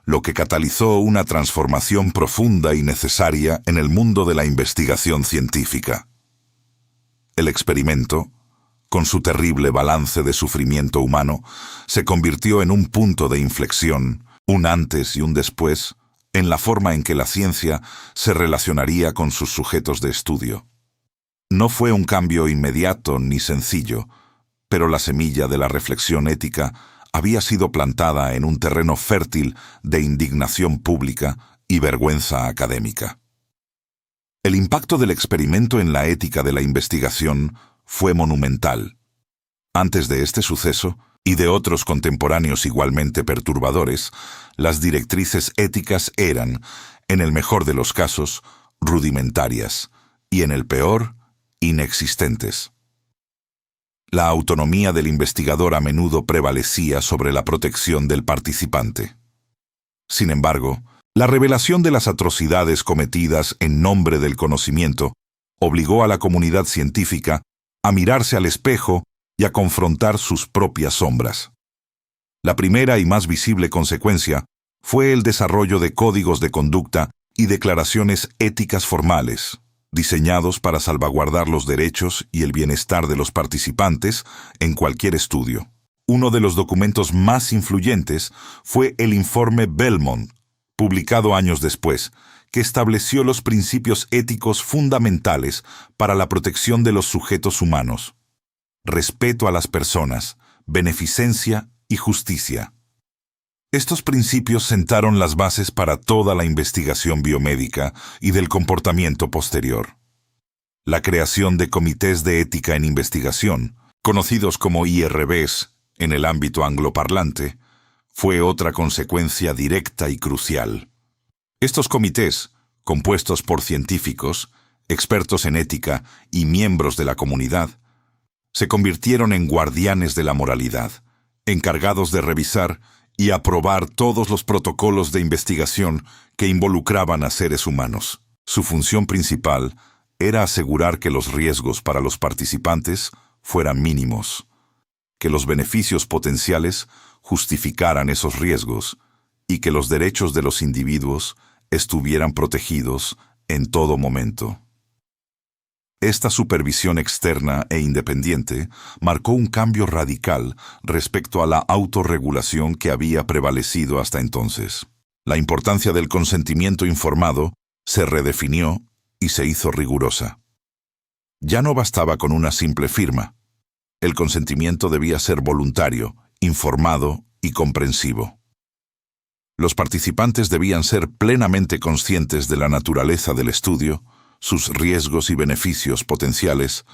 Speaker 1: lo que catalizó una transformación profunda y necesaria en el mundo de la investigación científica. El experimento, con su terrible balance de sufrimiento humano, se convirtió en un punto de inflexión, un antes y un después, en la forma en que la ciencia se relacionaría con sus sujetos de estudio. No fue un cambio inmediato ni sencillo, pero la semilla de la reflexión ética había sido plantada en un terreno fértil de indignación pública y vergüenza académica. El impacto del experimento en la ética de la investigación fue monumental. Antes de este suceso, y de otros contemporáneos igualmente perturbadores, las directrices éticas eran, en el mejor de los casos, rudimentarias, y en el peor, inexistentes. La autonomía del investigador a menudo prevalecía sobre la protección del participante. Sin embargo, la revelación de las atrocidades cometidas en nombre del conocimiento obligó a la comunidad científica a mirarse al espejo y a confrontar sus propias sombras. La primera y más visible consecuencia fue el desarrollo de códigos de conducta y declaraciones éticas formales, diseñados para salvaguardar los derechos y el bienestar de los participantes en cualquier estudio. Uno de los documentos más influyentes fue el informe Belmont, publicado años después, que estableció los principios éticos fundamentales para la protección de los sujetos humanos: respeto a las personas, beneficencia y justicia. Estos principios sentaron las bases para toda la investigación biomédica y del comportamiento posterior. La creación de comités de ética en investigación, conocidos como IRBs en el ámbito angloparlante, fue otra consecuencia directa y crucial. Estos comités, compuestos por científicos, expertos en ética y miembros de la comunidad, se convirtieron en guardianes de la moralidad, encargados de revisar y aprobar todos los protocolos de investigación que involucraban a seres humanos. Su función principal era asegurar que los riesgos para los participantes fueran mínimos, que los beneficios potenciales justificaran esos riesgos y que los derechos de los individuos estuvieran protegidos en todo momento. Esta supervisión externa e independiente marcó un cambio radical respecto a la autorregulación que había prevalecido hasta entonces. La importancia del consentimiento informado se redefinió y se hizo rigurosa. Ya no bastaba con una simple firma. El consentimiento debía ser voluntario, informado y comprensivo. Los participantes debían ser plenamente conscientes de la naturaleza del estudio, sus riesgos y beneficios potenciales,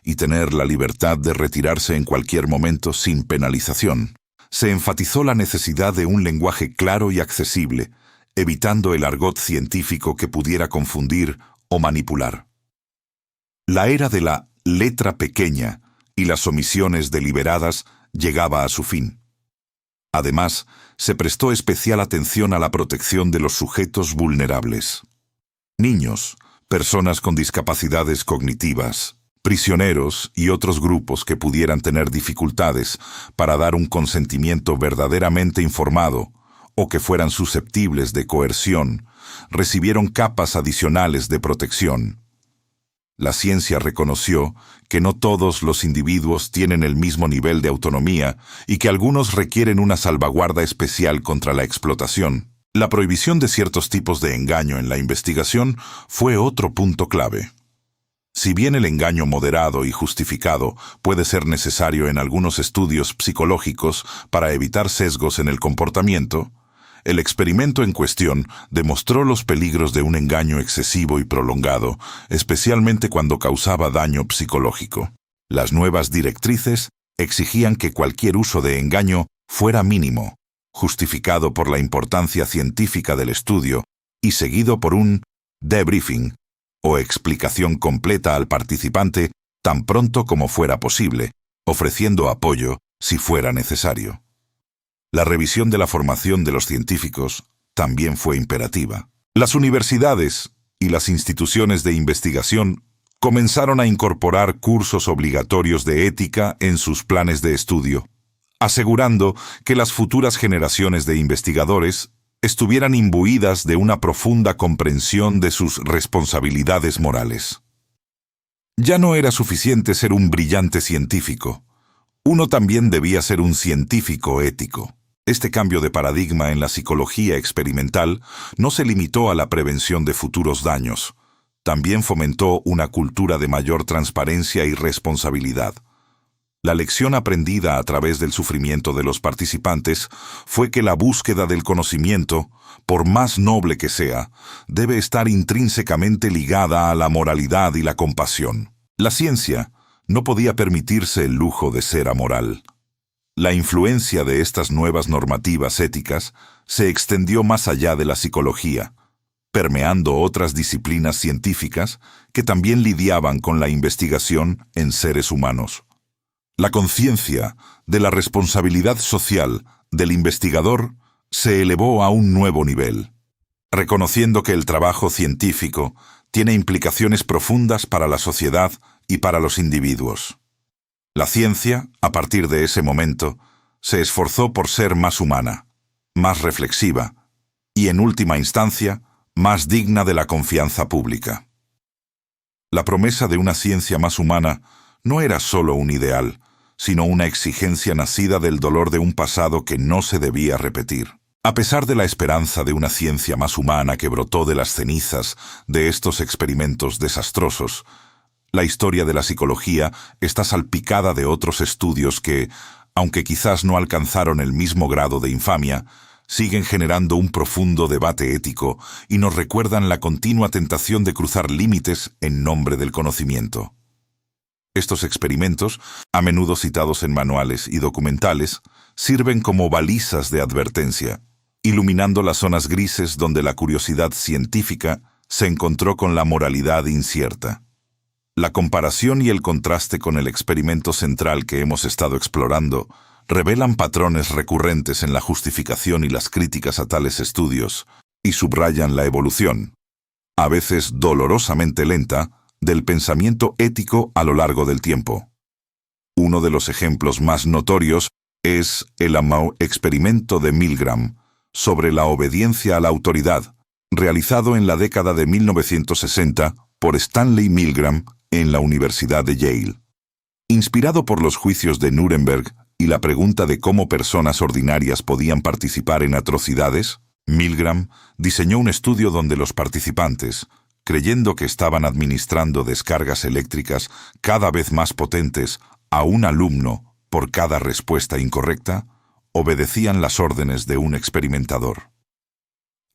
Speaker 1: y tener la libertad de retirarse en cualquier momento sin penalización. Se enfatizó la necesidad de un lenguaje claro y accesible, evitando el argot científico que pudiera confundir o manipular. La era de la letra pequeña y las omisiones deliberadas llegaba a su fin. Además, se prestó especial atención a la protección de los sujetos vulnerables. Niños, personas con discapacidades cognitivas, prisioneros y otros grupos que pudieran tener dificultades para dar un consentimiento verdaderamente informado o que fueran susceptibles de coerción, recibieron capas adicionales de protección. La ciencia reconoció que no todos los individuos tienen el mismo nivel de autonomía y que algunos requieren una salvaguarda especial contra la explotación. La prohibición de ciertos tipos de engaño en la investigación fue otro punto clave. Si bien el engaño moderado y justificado puede ser necesario en algunos estudios psicológicos para evitar sesgos en el comportamiento, el experimento en cuestión demostró los peligros de un engaño excesivo y prolongado, especialmente cuando causaba daño psicológico. Las nuevas directrices exigían que cualquier uso de engaño fuera mínimo, justificado por la importancia científica del estudio y seguido por un debriefing, o explicación completa al participante tan pronto como fuera posible, ofreciendo apoyo si fuera necesario. La revisión de la formación de los científicos también fue imperativa. Las universidades y las instituciones de investigación comenzaron a incorporar cursos obligatorios de ética en sus planes de estudio, asegurando que las futuras generaciones de investigadores estuvieran imbuidas de una profunda comprensión de sus responsabilidades morales. Ya no era suficiente ser un brillante científico. Uno también debía ser un científico ético. Este cambio de paradigma en la psicología experimental no se limitó a la prevención de futuros daños. También fomentó una cultura de mayor transparencia y responsabilidad. La lección aprendida a través del sufrimiento de los participantes fue que la búsqueda del conocimiento, por más noble que sea, debe estar intrínsecamente ligada a la moralidad y la compasión. La ciencia no podía permitirse el lujo de ser amoral. La influencia de estas nuevas normativas éticas se extendió más allá de la psicología, permeando otras disciplinas científicas que también lidiaban con la investigación en seres humanos. La conciencia de la responsabilidad social del investigador se elevó a un nuevo nivel, reconociendo que el trabajo científico tiene implicaciones profundas para la sociedad y para los individuos. La ciencia, a partir de ese momento, se esforzó por ser más humana, más reflexiva y, en última instancia, más digna de la confianza pública. La promesa de una ciencia más humana no era solo un ideal, sino una exigencia nacida del dolor de un pasado que no se debía repetir. A pesar de la esperanza de una ciencia más humana que brotó de las cenizas de estos experimentos desastrosos, la historia de la psicología está salpicada de otros estudios que, aunque quizás no alcanzaron el mismo grado de infamia, siguen generando un profundo debate ético y nos recuerdan la continua tentación de cruzar límites en nombre del conocimiento. Estos experimentos, a menudo citados en manuales y documentales, sirven como balizas de advertencia, iluminando las zonas grises donde la curiosidad científica se encontró con la moralidad incierta. La comparación y el contraste con el experimento central que hemos estado explorando revelan patrones recurrentes en la justificación y las críticas a tales estudios y subrayan la evolución, a veces dolorosamente lenta, del pensamiento ético a lo largo del tiempo. Uno de los ejemplos más notorios es el experimento de Milgram sobre la obediencia a la autoridad, realizado en la década de 1960 por Stanley Milgram en la Universidad de Yale. Inspirado por los juicios de Nuremberg y la pregunta de cómo personas ordinarias podían participar en atrocidades, Milgram diseñó un estudio donde los participantes, creyendo que estaban administrando descargas eléctricas cada vez más potentes a un alumno por cada respuesta incorrecta, obedecían las órdenes de un experimentador.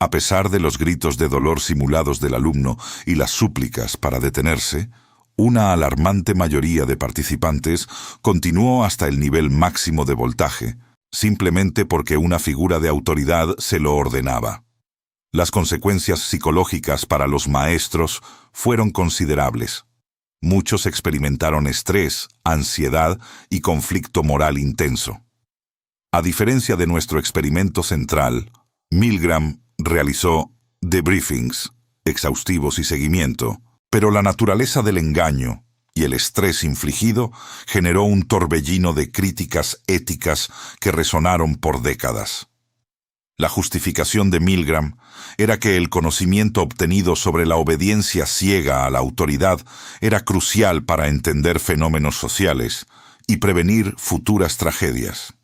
Speaker 1: A pesar de los gritos de dolor simulados del alumno y las súplicas para detenerse, una alarmante mayoría de participantes continuó hasta el nivel máximo de voltaje, simplemente porque una figura de autoridad se lo ordenaba. Las consecuencias psicológicas para los maestros fueron considerables. Muchos experimentaron estrés, ansiedad y conflicto moral intenso. A diferencia de nuestro experimento central, Milgram realizó debriefings, exhaustivos y seguimiento, pero la naturaleza del engaño y el estrés infligido generó un torbellino de críticas éticas que resonaron por décadas. La justificación de Milgram era que el conocimiento obtenido sobre la obediencia ciega a la autoridad era crucial para entender fenómenos sociales y prevenir futuras tragedias.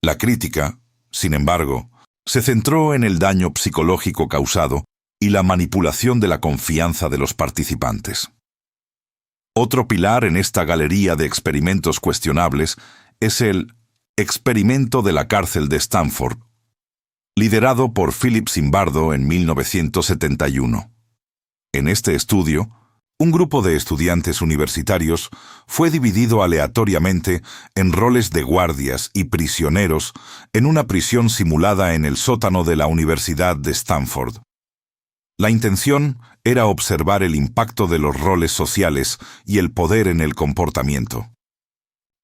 Speaker 1: La crítica, sin embargo, Se centró en el daño psicológico causado y la manipulación de la confianza de los participantes. Otro pilar en esta galería de experimentos cuestionables es el experimento de la cárcel de Stanford, liderado por Philip Zimbardo en 1971. En este estudio, un grupo de estudiantes universitarios fue dividido aleatoriamente en roles de guardias y prisioneros en una prisión simulada en el sótano de la Universidad de Stanford. La intención era observar el impacto de los roles sociales y el poder en el comportamiento.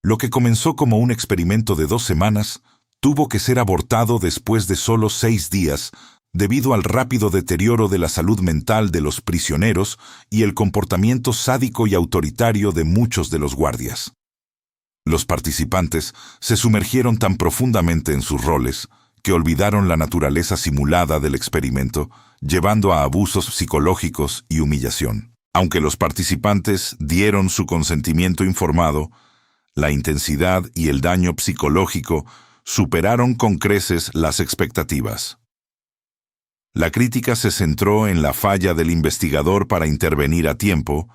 Speaker 1: Lo que comenzó como un experimento de 2 semanas tuvo que ser abortado después de solo 6 días debido al rápido deterioro de la salud mental de los prisioneros y el comportamiento sádico y autoritario de muchos de los guardias. Los participantes se sumergieron tan profundamente en sus roles que olvidaron la naturaleza simulada del experimento, llevando a abusos psicológicos y humillación. Aunque los participantes dieron su consentimiento informado, la intensidad y el daño psicológico superaron con creces las expectativas. La crítica se centró en la falla del investigador para intervenir a tiempo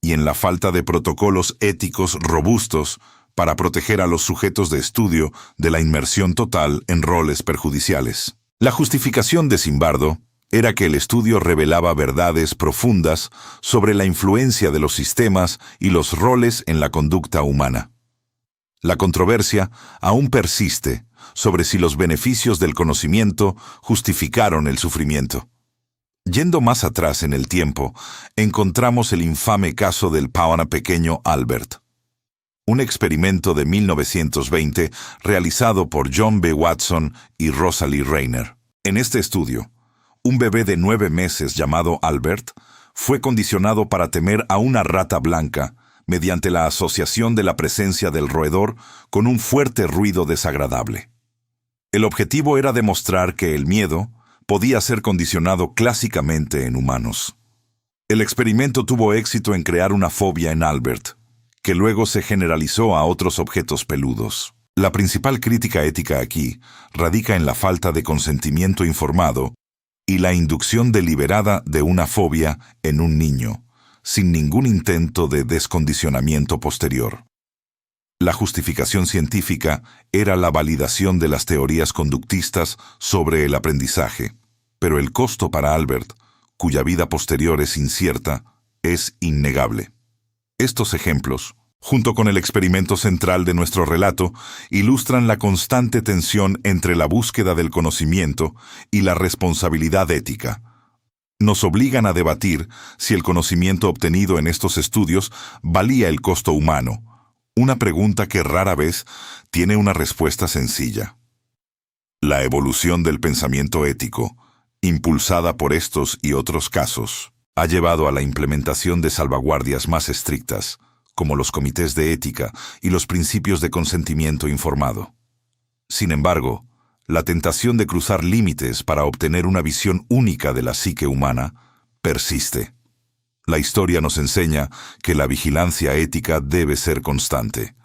Speaker 1: y en la falta de protocolos éticos robustos para proteger a los sujetos de estudio de la inmersión total en roles perjudiciales. La justificación de Zimbardo era que el estudio revelaba verdades profundas sobre la influencia de los sistemas y los roles en la conducta humana. La controversia aún persiste sobre si los beneficios del conocimiento justificaron el sufrimiento. Yendo más atrás en el tiempo, encontramos el infame caso del pana pequeño Albert. Un experimento de 1920 realizado por John B. Watson y Rosalie Rayner. En este estudio, un bebé de 9 meses llamado Albert fue condicionado para temer a una rata blanca mediante la asociación de la presencia del roedor con un fuerte ruido desagradable. El objetivo era demostrar que el miedo podía ser condicionado clásicamente en humanos. El experimento tuvo éxito en crear una fobia en Albert, que luego se generalizó a otros objetos peludos. La principal crítica ética aquí radica en la falta de consentimiento informado y la inducción deliberada de una fobia en un niño, sin ningún intento de descondicionamiento posterior. La justificación científica era la validación de las teorías conductistas sobre el aprendizaje, pero el costo para Albert, cuya vida posterior es incierta, es innegable. Estos ejemplos, junto con el experimento central de nuestro relato, ilustran la constante tensión entre la búsqueda del conocimiento y la responsabilidad ética. Nos obligan a debatir si el conocimiento obtenido en estos estudios valía el costo humano, una pregunta que rara vez tiene una respuesta sencilla. La evolución del pensamiento ético, impulsada por estos y otros casos, ha llevado a la implementación de salvaguardias más estrictas, como los comités de ética y los principios de consentimiento informado. Sin embargo, la tentación de cruzar límites para obtener una visión única de la psique humana persiste. La historia nos enseña que la vigilancia ética debe ser constante.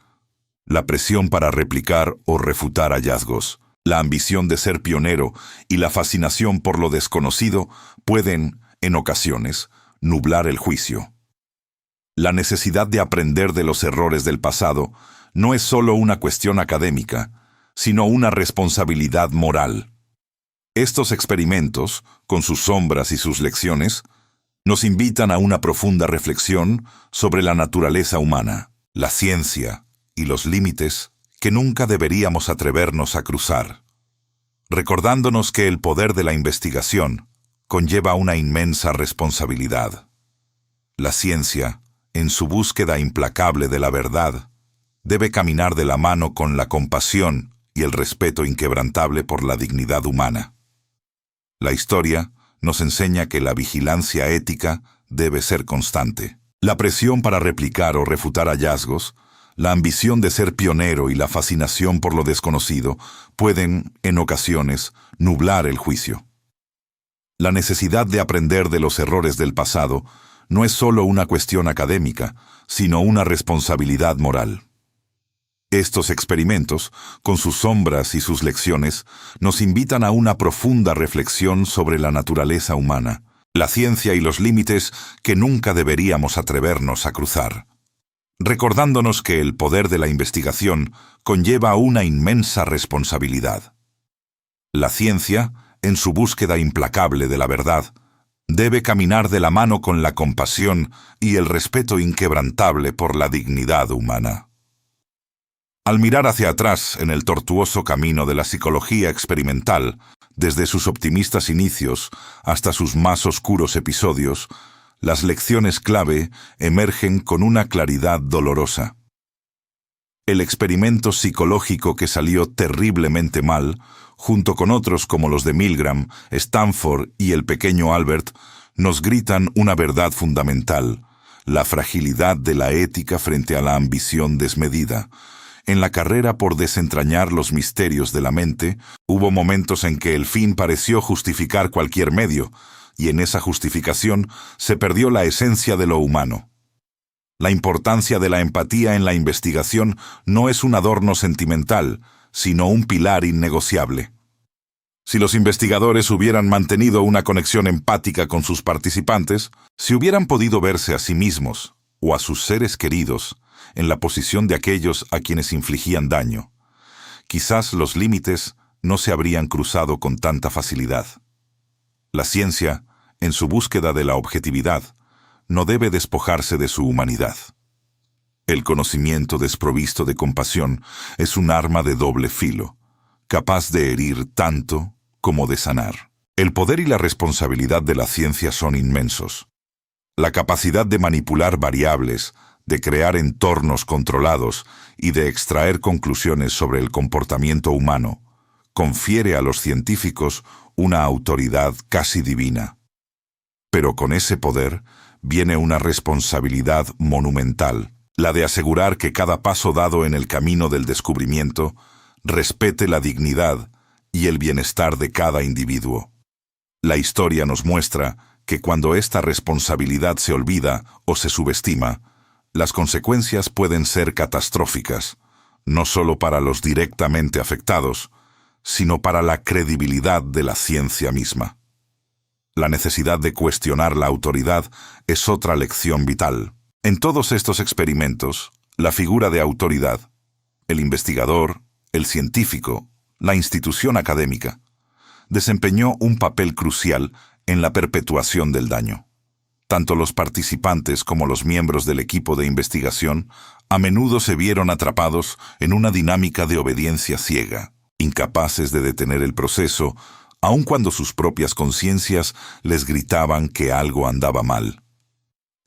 Speaker 1: La presión para replicar o refutar hallazgos, la ambición de ser pionero y la fascinación por lo desconocido pueden, en ocasiones, nublar el juicio. La necesidad de aprender de los errores del pasado no es solo una cuestión académica, sino una responsabilidad moral. Estos experimentos, con sus sombras y sus lecciones, nos invitan a una profunda reflexión sobre la naturaleza humana, la ciencia y los límites que nunca deberíamos atrevernos a cruzar, recordándonos que el poder de la investigación conlleva una inmensa responsabilidad. La ciencia, en su búsqueda implacable de la verdad, debe caminar de la mano con la compasión y el respeto inquebrantable por la dignidad humana. La historia nos enseña que la vigilancia ética debe ser constante. La presión para replicar o refutar hallazgos, la ambición de ser pionero y la fascinación por lo desconocido pueden, en ocasiones, nublar el juicio. La necesidad de aprender de los errores del pasado no es solo una cuestión académica, sino una responsabilidad moral. Estos experimentos, con sus sombras y sus lecciones, nos invitan a una profunda reflexión sobre la naturaleza humana, la ciencia y los límites que nunca deberíamos atrevernos a cruzar, recordándonos que el poder de la investigación conlleva una inmensa responsabilidad. La ciencia, en su búsqueda implacable de la verdad, debe caminar de la mano con la compasión y el respeto inquebrantable por la dignidad humana. Al mirar hacia atrás en el tortuoso camino de la psicología experimental, desde sus optimistas inicios hasta sus más oscuros episodios, las lecciones clave emergen con una claridad dolorosa. El experimento psicológico que salió terriblemente mal, junto con otros como los de Milgram, Stanford y el pequeño Albert, nos gritan una verdad fundamental: la fragilidad de la ética frente a la ambición desmedida. En la carrera por desentrañar los misterios de la mente, hubo momentos en que el fin pareció justificar cualquier medio, y en esa justificación se perdió la esencia de lo humano. La importancia de la empatía en la investigación no es un adorno sentimental, sino un pilar innegociable. Si los investigadores hubieran mantenido una conexión empática con sus participantes, si hubieran podido verse a sí mismos o a sus seres queridos en la posición de aquellos a quienes infligían daño, quizás los límites no se habrían cruzado con tanta facilidad. La ciencia, en su búsqueda de la objetividad, no debe despojarse de su humanidad. El conocimiento desprovisto de compasión es un arma de doble filo, capaz de herir tanto como de sanar. El poder y la responsabilidad de la ciencia son inmensos. La capacidad de manipular variables, de crear entornos controlados y de extraer conclusiones sobre el comportamiento humano, confiere a los científicos una autoridad casi divina. Pero con ese poder viene una responsabilidad monumental, la de asegurar que cada paso dado en el camino del descubrimiento respete la dignidad y el bienestar de cada individuo. La historia nos muestra que cuando esta responsabilidad se olvida o se subestima, las consecuencias pueden ser catastróficas, no solo para los directamente afectados, sino para la credibilidad de la ciencia misma. La necesidad de cuestionar la autoridad es otra lección vital. En todos estos experimentos, la figura de autoridad, el investigador, el científico, la institución académica, desempeñó un papel crucial en la perpetuación del daño. Tanto los participantes como los miembros del equipo de investigación a menudo se vieron atrapados en una dinámica de obediencia ciega, incapaces de detener el proceso, aun cuando sus propias conciencias les gritaban que algo andaba mal.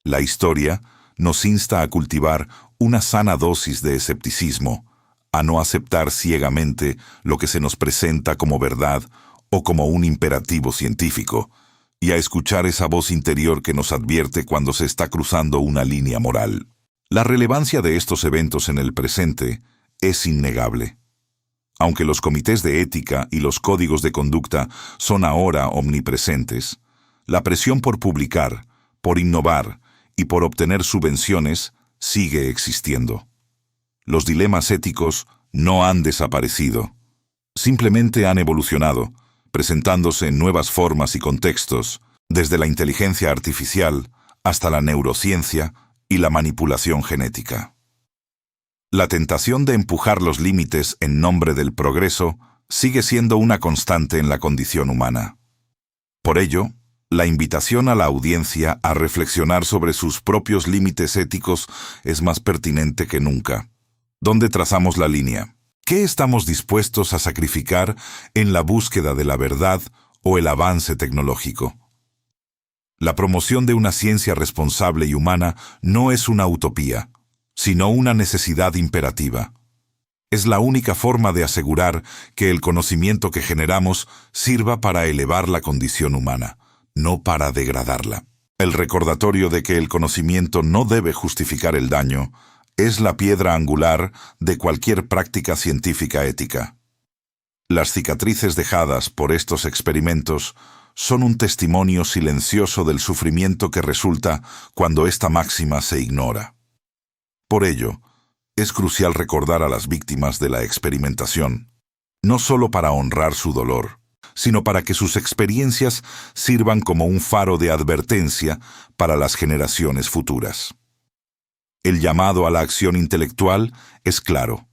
Speaker 1: La historia nos insta a cultivar una sana dosis de escepticismo, a no aceptar ciegamente lo que se nos presenta como verdad o como un imperativo científico, y a escuchar esa voz interior que nos advierte cuando se está cruzando una línea moral. La relevancia de estos eventos en el presente es innegable. Aunque los comités de ética y los códigos de conducta son ahora omnipresentes, la presión por publicar, por innovar y por obtener subvenciones sigue existiendo. Los dilemas éticos no han desaparecido, simplemente han evolucionado, presentándose en nuevas formas y contextos, desde la inteligencia artificial hasta la neurociencia y la manipulación genética. La tentación de empujar los límites en nombre del progreso sigue siendo una constante en la condición humana. Por ello, la invitación a la audiencia a reflexionar sobre sus propios límites éticos es más pertinente que nunca. ¿Dónde trazamos la línea? ¿Qué estamos dispuestos a sacrificar en la búsqueda de la verdad o el avance tecnológico? La promoción de una ciencia responsable y humana no es una utopía, sino una necesidad imperativa. Es la única forma de asegurar que el conocimiento que generamos sirva para elevar la condición humana, no para degradarla. El recordatorio de que el conocimiento no debe justificar el daño es la piedra angular de cualquier práctica científica ética. Las cicatrices dejadas por estos experimentos son un testimonio silencioso del sufrimiento que resulta cuando esta máxima se ignora. Por ello, Es crucial recordar a las víctimas de la experimentación, no solo para honrar su dolor, sino para que sus experiencias sirvan como un faro de advertencia para las generaciones futuras. El llamado a la acción intelectual es claro: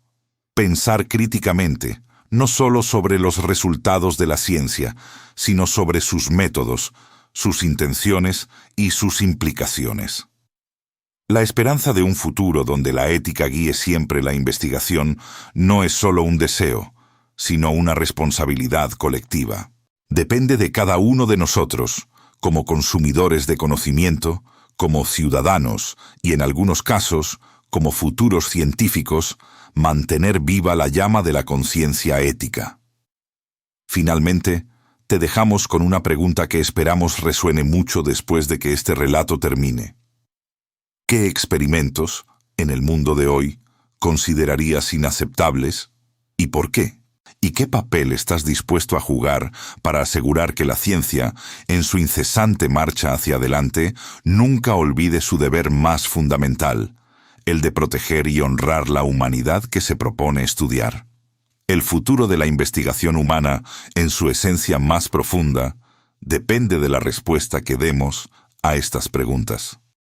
Speaker 1: pensar críticamente, no solo sobre los resultados de la ciencia, sino sobre sus métodos, sus intenciones y sus implicaciones. La esperanza de un futuro donde la ética guíe siempre la investigación no es solo un deseo, sino una responsabilidad colectiva. Depende de cada uno de nosotros, como consumidores de conocimiento, como ciudadanos y, en algunos casos, como futuros científicos, mantener viva la llama de la conciencia ética. Finalmente, te dejamos con una pregunta que esperamos resuene mucho después de que este relato termine. ¿Qué experimentos, en el mundo de hoy, considerarías inaceptables? ¿Y por qué? ¿Y qué papel estás dispuesto a jugar para asegurar que la ciencia, en su incesante marcha hacia adelante, nunca olvide su deber más fundamental, el de proteger y honrar la humanidad que se propone estudiar? El futuro de la investigación humana, en su esencia más profunda, depende de la respuesta que demos a estas preguntas.